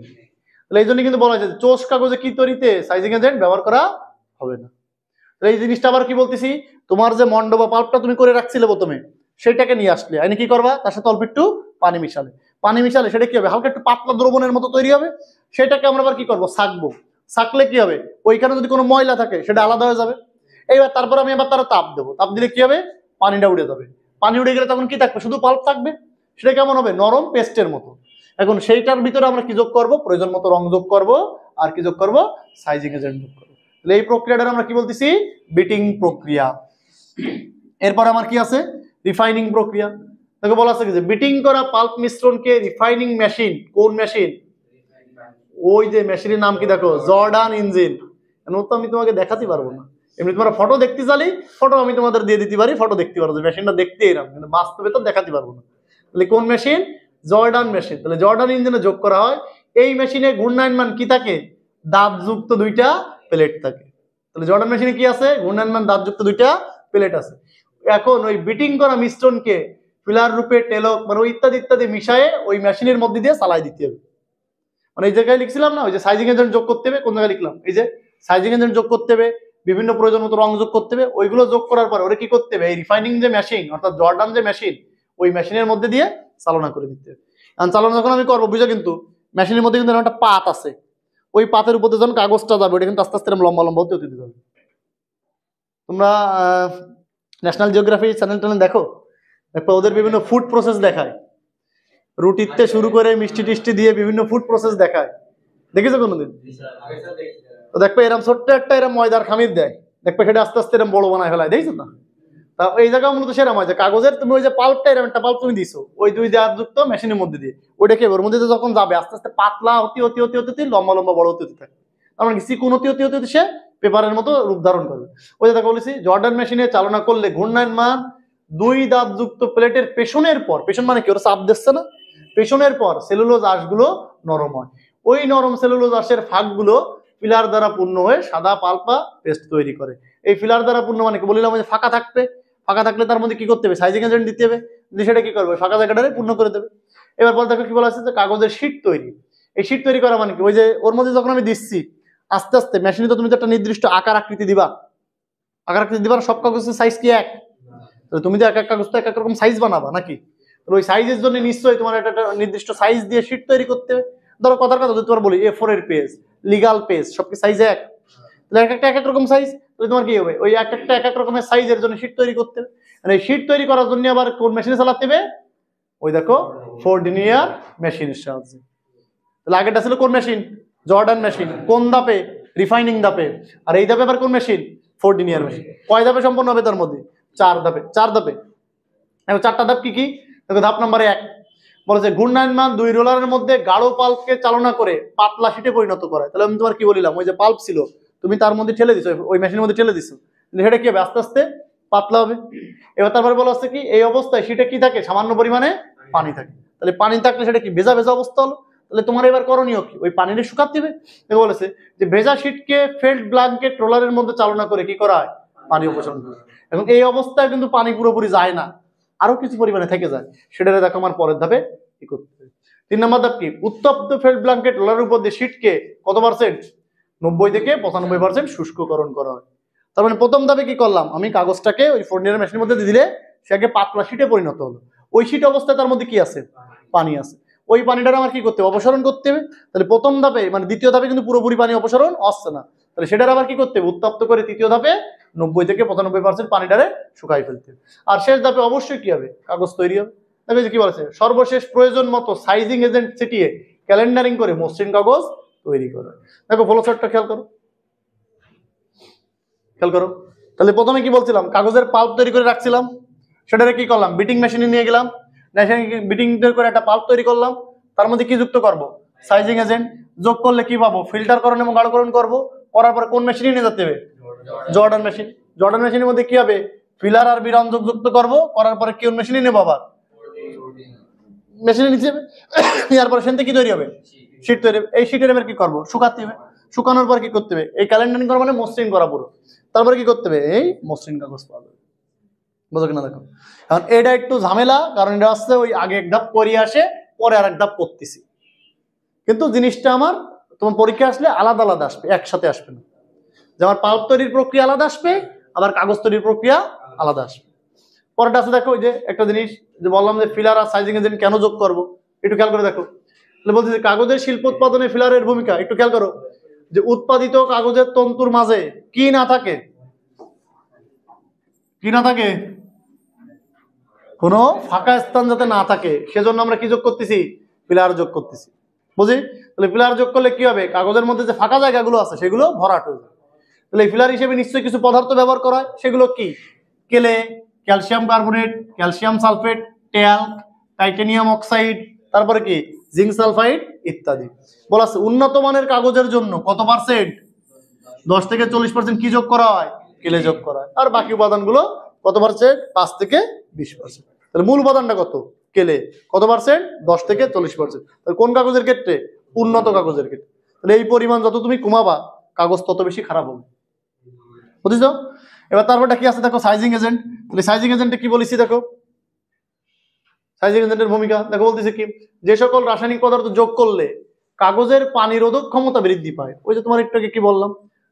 তাহলে এই জন্য কিন্তু বলা হয়েছে চোষ কাগজে কি তৈরিতে সাইজিং এজেন্ট ব্যবহার করা হবে না। তাহলে এই জিনিসটা আবার কি বলতেছি তোমার যে মন্ড বা পাল্পটা তুমি করে রাখছিলে প্রথমে সেটাকে নিয়ে আসলে আইনে কি করবা তার সাথে অল্প একটু পানি মিশালে, পানি মিশালে সেটা কি হবে হালকা একটু পাতলা দ্রবণের মতো তৈরি হবে, সেটাকে আমরা আবার কি করবো ছাকবো, ছাকলে কি হবে ওইখানে যদি কোনো ময়লা থাকে সেটা আলাদা হয়ে যাবে। এইবার তারপর আমি আবার তারা তাপ দেবো, তাপ দিলে কি হবে পানিটা উড়ে যাবে, পানি উড়ে গেলে তখন কি থাকবে শুধু পাল্প থাকবে, সেটা কেমন হবে নরম পেস্টের মতো। এখন সেইটার ভিতরে আমরা কি যোগ করবো প্রয়োজন মতো রং যোগ করবো আর কি যোগ করবো সাইজিং এজেন্ট যোগ করবো। তাহলে এই প্রক্রিয়াটা আমরা কি বলতেছি বিটিং প্রক্রিয়া। এরপর আমার কি আছে রিফাইনিং প্রক্রিয়া। তাকে বলা আছে যে বিটিং করা পাল্প মিশ্রণকে রিফাইনিং মেশিন, কোন মেশিন ওই যে মেশিনের নাম কি দেখো জর্ডান ইঞ্জিন, তো আমি তোমাকে দেখাতে পারবো না, এমনি তোমরা ফটো দেখতে চালি ফটো আমি তোমাদের দিয়ে দিতে পারি, ফটো দেখতে পারো যে মেশিনটা দেখতে এরকম, কিন্তু বাস্তবে তো দেখাতে পারবো না। তাহলে কোন মেশিন জর্ডান মেশিন। তাহলে জর্ডান ইঞ্জিনে যোগ করা হয় এই মেশিনে ঘূর্ণায়মান কি থাকে দাঁতযুক্ত দুইটা প্লেট থাকে। তাহলে জর্ডান মেশিনে কি আছে ঘূর্ণায়মান দাঁতযুক্ত দুইটা প্লেট আছে। এখন ওই বিটিং করা মিশ্রণকে ফিলার রূপে টেলক মানে ইত্যাদি ইত্যাদি মিশায়ে ওই মেশিনের মধ্যে দিয়ে চালাই দিতে হবে। মানে এই জায়গায় লিখছিলাম না ওই যে সাইজিং এজেন্ট যোগ করতে হবে, কোন জায়গায় লিখলাম এই যে সাইজিং এজেন্ট যোগ করতে হবে, বিভিন্ন প্রয়োজন মতো রং যোগ করতে হবে, ওইগুলো যোগ করার পর ওরা কি করতে হবে এই রিফাইনিং যে মেশিন অর্থাৎ জর্ডান যে মেশিন ওই মেশিনের মধ্যে দিয়ে চালনা করে দিতে হবে। কারণ চালনা যখন আমি করবো বুঝো কিন্তু মেশিনের মধ্যে কিন্তু একটা পাত আছে, ওই পাতের উপর যখন কাগজটা যাবে ওটা কিন্তু আস্তে আস্তে লম্বা লম্বা হতে দিতে হবে। তোমরা ন্যাশনাল জিওগ্রাফি চ্যানেল ট্যানেল দেখো, দেখো ওদের বিভিন্ন ফুড প্রসেস দেখায়, রুটিতে শুরু করে মিষ্টি টিষ্টি দিয়ে বিভিন্ন ফুড প্রসেস দেখায়, দেখেছো কোনোদিন? তো দেখবে এরকম ছোট্ট একটা এরকম ময়দার খামির দেয়, দেখবে সেটা আস্তে আস্তে এরকম বড় বানায় ফেলায়, দেখছো না? তা এই জায়গা মূলত সেরকম হয় যে কাগজের তুমি ওই যে পাল্পটা এরকম একটা পাল্প তুমি দিছো ওই দুই দাঁত যুক্ত মেশিনের মধ্যে দিয়ে ওইটাকে ওর মধ্যে যখন যাবে আস্তে আস্তে পাতলা হতে হতে হতে হতে লম্বা লম্বা বড় হতে হতে থাকে, তার মানে চিকুন হতে হতে হতে সে পেপারের মতো রূপ ধারণ করবে। ওই যে দেখো বলেছি জর্ডান মেশিনে চালনা করলে ঘূর্ণায়মান দুই দাঁত যুক্ত প্লেটের পেছনের পর, পেছন মানে কি ওরা চাপ দিচ্ছে না, পেছনের পর সেলুলোজ আঁশগুলো নরম হয়, ওই নরম সেলুলোজ আঁশের ফাঁকগুলো ফিলার দ্বারা পূর্ণ হয়ে সাদা পাল্পা পেস্ট তৈরি করে। এই ফিলার দ্বারা পূর্ণ মানে কি বললাম যে ফাঁকা থাকবে, ফাঁকা থাকলে তার মধ্যে কি করতে হবে, সাইজিং এজেন্ট দিতে হবে, দিয়ে সেটা কি করবে, ফাঁকা জায়গাটারে পূর্ণ করে দেবে। এবার পর দেখো কি বলা আছে যে কাগজের শীট তৈরি। এই শীট তৈরি করা মানে কি, ওই যে ওর মধ্যে যখন আমি দিচ্ছি আস্তে আস্তে মেশিনে তো তুমি তো একটা নির্দিষ্ট আকার আকৃতি দিবা, আকার আকৃতি দিবা, সব কাগজের সাইজ কি এক, তুমি তো এক এক কাগজ তো এক এক রকম সাইজ বানাবা নাকি, ওই সাইজের জন্য নিশ্চয়ই তোমার একটা নির্দিষ্ট সাইজ দিয়ে শীট তৈরি করতে হবে। ধরো কথার কথা যদি তোমার বলি A4 এর পেজ, লিগাল পেজ, সব কি সাইজ এক, তাহলে এক একটা এক এক রকম সাইজ, তাহলে তোমার কি হবে, ওই এক একটা এক এক রকমের সাইজের জন্য শীট তৈরি করতে হবে। মানে এই শীট তৈরি করার জন্য আবার কোন মেশিনে চালাতে হবে, ওই দেখো ফোর্ডিনিয়ার মেশিনের সাহায্যে। তাহলে আগেটা ছিল কোন মেশিন, জর্ডান মেশিন, কোন ধাপে, রিফাইনিং ধাপে, আর এই ধাপে আবার কোন মেশিন, ফোর্ডিনিয়ার মেশিন। কয় ধাপে সম্পন্ন হবে তার মধ্যে, 4 ধাপে, 4 ধাপে। এখন 4টা ধাপ কি কি, দেখো ধাপ নাম্বার 1 বলেছে ঘূর্ণায়মান 2 রোলারের মধ্যে গাঢ় পাল্পকে চালনা করে পাতলা শীটে পরিণত করে। তাহলে আমি তোমার কি বলিলাম, ওই যে পাল্প ছিল তুমি তার মধ্যে ঠেলে দিছো, ওই মেশিনের মধ্যে ঠেলে দিছো, সেটা কি হবে, আস্তে আস্তে পাতলা হবে। এবার তারপরে বলা হচ্ছে কি, এই অবস্থায় শীটে কি থাকে, সামান্য পরিমাণে পানি থাকে। তাহলে পানি থাকলে সেটা কি ভেজা ভেজা অবস্থা হলো। তাহলে তোমার এবার করণীয় কি, ওই পানিটা শুকাতে হবে। বলেছে যে ভেজা শীটকে ফেল্ট ব্ল্যাঙ্কেট রোলারের মধ্যে চালনা করে কি করা হয়, পানি অপসারণ করে। এবং এই অবস্থায় কিন্তু পানি পুরোপুরি যায় না, আরো কিছু পরিমাণে থেকে যায়, সেটা দেখো আমার পরের ধাপে কি করতে হবে। 3 নম্বর ধাপ কি, উত্তপ্ত ফেল্ট ব্ল্যাঙ্কেট রোলারের উপর দিয়ে শীটকে কত পার্সেন্ট, 90 থেকে 95% শুষ্ককরণ করা হয়। তার মানে প্রথম ধাপে কি করলাম, আমি কাগজটাকে ওই ফোর্নিয়ার মেশিনের মধ্যে দিলে সে আগে পাতলা শীটে পরিণত হলো, ওই শীট অবস্থায় তার মধ্যে কি আছে, পানি আছে, ওই পানিটা আমার কি করতে হবে, অপসারণ করতে হবে। তাহলে প্রথম ধাপে মানে দ্বিতীয় ধাপে কিন্তু পুরোপুরি পানি অপসারণ আসছে না, তাহলে সেটার আবার কি করতে হবে, উত্তপ্ত করে তৃতীয় ধাপে 90 থেকে 95% পানিটারে শুকাই ফেলতে হবে। আর শেষ ধাপে অবশ্যই কি হবে, কাগজ তৈরি হবে। দেখো কি বলেছে, সর্বশেষ প্রয়োজন মতো সাইজিং এজেন্ট ছিটিয়ে ক্যালেন্ডারিং করে মসৃণ কাগজ তৈরি করে। দেখো ফ্লোচার্টটা খেয়াল করো, খেয়াল করো। তাহলে প্রথমে কি বলছিলাম, কাগজের পাল্প তৈরি করে রাখছিলাম, সেটারে কি করলাম, বিটিং মেশিনে নিয়ে গেলাম, বিটিং করে একটা পাল্প তৈরি করলাম, তার মধ্যে কি যুক্ত করব, সাইজিং এজেন্ট। যোগ করলে কি পাবো, ফিল্টারকরণ এবং গাঢ়করণ করব। করার পরে কোন মেশিনে নিয়ে যেতে হবে, জর্ডান মেশিন। জর্ডান মেশিনের মধ্যে কি হবে, ফিলার আর বিরঞ্জক যুক্ত করব, করার পরে কোন মেশিনে নেবো, আবার মেশিনে নিতে হবে। এরপরে সেখান থেকে কি তৈরি হবে, শীট তৈরি হবে। এই শীটের এবার কি করবো, শুকাতে হবে। শুকানোর পর কি করতে হবে, এই ক্যালেন্ডারিং করা মানে মসৃণ করা পুরো। তারপরে কি করতে হবে, এই মসৃণ কাগজ পাওয়া যাবে। বুঝো কিনা দেখো, এখন এটা একটু ঝামেলা, কারণ এটা আসছে ওই আগে এক ধাপ করিয়ে আসে, পরে আর এক ধাপ করতেছি, কিন্তু জিনিসটা আমার তোমার পরীক্ষা আসলে আলাদা আলাদা আসবে, একসাথে আসবে না। যে আমার পাল্প তৈরির প্রক্রিয়া আলাদা আসবে, আবার কাগজ তৈরির প্রক্রিয়া আলাদা আসবে। পরেরটা আছে দেখো, ওই যে একটা জিনিস যে বললাম যে ফিলার আর সাইজিং এজেন্ট কেন যোগ করবো, একটু খেয়াল করে দেখো। বলছি যে কাগজের শিল্প উৎপাদনে ফিলারের ভূমিকা, একটু খেয়াল করো। যে উৎপাদিত কাগজের তন্তুর মাঝে কি না থাকে, কি না থাকে, কোনো ফাঁকা স্থান যাতে না থাকে, সেজন্য আমরা কি যোগ করতেছি, ফিলার যোগ করতেছি। বুঝি, তাহলে ফিলার যোগ করলে কি হবে, কাগজের মধ্যে যে ফাঁকা জায়গাগুলো আছে সেগুলো ভরাট হয়ে যাবে। তাহলে ফিলার হিসেবে নিশ্চয়ই কিছু পদার্থ ব্যবহার করা হয়, সেগুলো কি, কেলে, calcium carbonate, calcium sulphate, talc, titanium oxide, তারপরে কি জিঙ্ক সালফাইড ইত্যাদি। বলা আছে উন্নত মানের কাগজের জন্য কত পার্সেন্ট, 10 থেকে 40% কি যোগ করা হয়, কেলে যোগ করা হয়। আর বাকি উপাদানগুলো কত পার্সেন্ট, 5 থেকে 20%। তাহলে মূল উপাদানটা কত, কেলে, কত পার্সেন্ট, 10 থেকে 40%। তাহলে কোন কাগজের ক্ষেত্রে, উন্নত কাগজের ক্ষেত্রে। তাহলে এই পরিমাণ যত তুমি কমাবা, কাগজ তত বেশি খারাপ হবে। বুঝছো। এবার তারপরটা কি আছে দেখো, সাইজিং এজেন্ট। তাহলে সাইজিং এজেন্টে কি বলেছি দেখো, সাইজিং এজেন্টের ভূমিকা দেখো, বলতেছে কি, যে সকল রাসায়নিক পদার্থ যোগ করলে কাগজের পানি রোধক ক্ষমতা বৃদ্ধি পায়। ওই যে তোমার একটু আগে কি বললাম,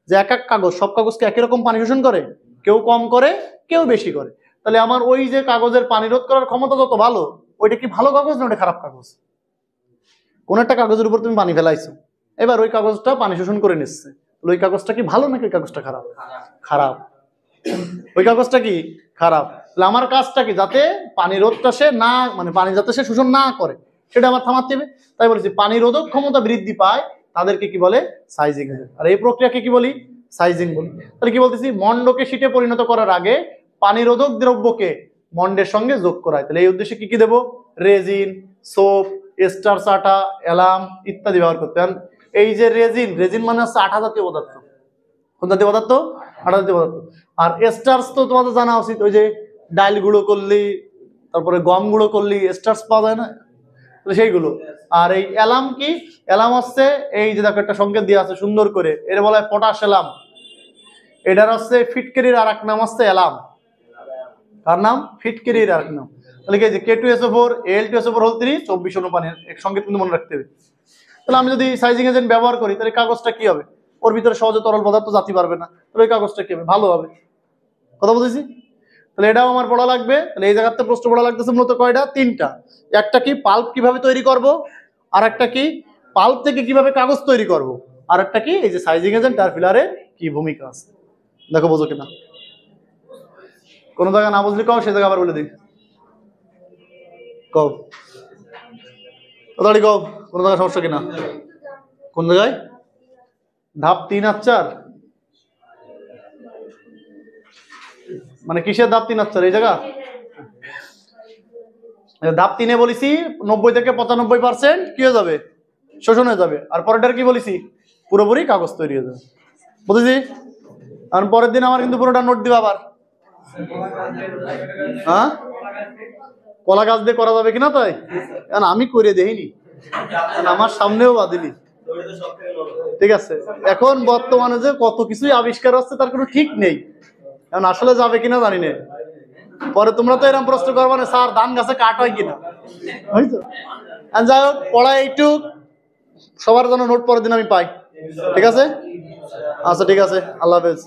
যে এক এক কাগজ, সব কাগজকে একই রকম পানি শোষণ করে, কেউ কম করে কেউ বেশি করে। তাহলে আমার ওই যে কাগজের পানি রোধ করার ক্ষমতা যত ভালো, ওইটা কি ভালো কাগজ না ওটা খারাপ কাগজ। কোন একটা কাগজের উপর তুমি পানি ফেলাইছো, এবার ওই কাগজটা পানি শোষণ করে নিচ্ছে, ওই কাগজটা কি ভালো নাকি ওই কাগজটা খারাপ, খারাপ। ওই কাগজটা কি খারাপ। তাহলে আমার কাজটা কি, যাতে পানি রোধটা সে না, মানে পানি যাতে সে শোষণ না করে, সেটা আমার থামাতে হবে। তাই বলেছি পানি রোধক ক্ষমতা বৃদ্ধি পায়, তাদেরকে কি বলে, সাইজিং এজেন্ট। আর এই প্রক্রিয়াকে কি বলি, সাইজিং বলি। তাহলে কি বলতেছি, মন্ডকে শীটে পরিণত করার আগে পানি রোধক দ্রব্যকে মন্ডের সঙ্গে যোগ করা হয়। তাহলে এই উদ্দেশ্যে কি কি দেবো, রেজিন, সোপ, এস্টার আটা, অ্যালাম ইত্যাদি ব্যবহার করতে হয়। এই যে রেজিন, রেজিন মানে হচ্ছে আঠা জাতীয় পদার্থ, কোন জাতীয় পদার্থ, আঠা জাতীয় পদার্থ। আর এস্টার্স তো তোমাদের জানা উচিত, ওই যে ডাইল গুঁড়ো করলি, তারপরে গম গুঁড়ো করলি এস্টার্স পাওয়া যায় না, সেইগুলো। আর এই অ্যালাম কি, অ্যালাম হচ্ছে এই যে দেখো একটা সংকেত দিয়ে আছে সুন্দর করে, এর বলা হয় পটাশ অ্যালাম। এটার হচ্ছে ফিটকারির আর এক নাম হচ্ছে অ্যালাম, কার নাম? ফিটকিরি এর আরেক নাম। তাহলে কি যে K2SO4 Al2SO4 হল 3 24 অনু পানি এক সঙ্গে কিন্তু মনে রাখতে হবে। তাহলে আমি যদি সাইজিং এজেন্ট ব্যবহার করি তাহলে কাগজটা কি হবে? ওর ভিতরে সহজে তরল পদার্থ জাতি পারবে না, তাহলে ওই কাগজটা কি হবে? ভালো হবে। কথা বলতেছি? তাহলে এটাও আমার পড়া লাগবে। তাহলে এই জায়গাতে প্রশ্ন পড়া লাগতেছে মূলত কয়টা? 3টা। একটা কি পাল্প কিভাবে তৈরি করব, আর একটা কি পাল্প থেকে কিভাবে কাগজ তৈরি করব, আর একটা কি এই যে সাইজিং এজেন্ট আর ফিলারে কি ভূমিকা আছে। দেখো বোঝো কিনা। কোন জায়গা না বুঝলি কও, সেই জায়গা আবার বলে দিই। কও তাড়াতাড়ি কও, কোন জায়গায় সমস্যা কিনা। কোন জায়গায়? ধাপ 3 আর 4 মানে কিসের ধাপ 3 আর 4? এই জায়গা ধাপ 3 এ বলেছি 90 থেকে 95% কি হয়ে যাবে? শোষণ হয়ে যাবে। আর পরেরটার কি বলেছি? পুরোপুরি কাগজ তৈরি হয়ে যাবে। বুঝেছি? আর পরের দিন আমার কিন্তু পুরোটা নোট দিবা আবার। হ্যাঁ, কলা গাছ দিয়ে করা যাবে কিনা তাই? কারণ আমি করে দেইনি, আমার সামনেও বাদিনি। ঠিক আছে, এখন বর্তমানে যে কত কিছুই আবিষ্কার হচ্ছে তার কোনো ঠিক নেই, এখন আসলে যাবে কিনা জানি না। পরে তোমরা তো এরকম প্রশ্ন করবা না স্যার ধান গাছে কাট হয় কিনা, হয়তো। যাই হোক, পড়া এইটুক, সবার জন্য নোট পরের দিন আমি পাই। ঠিক আছে, আচ্ছা ঠিক আছে, আল্লাহ হাফেজ।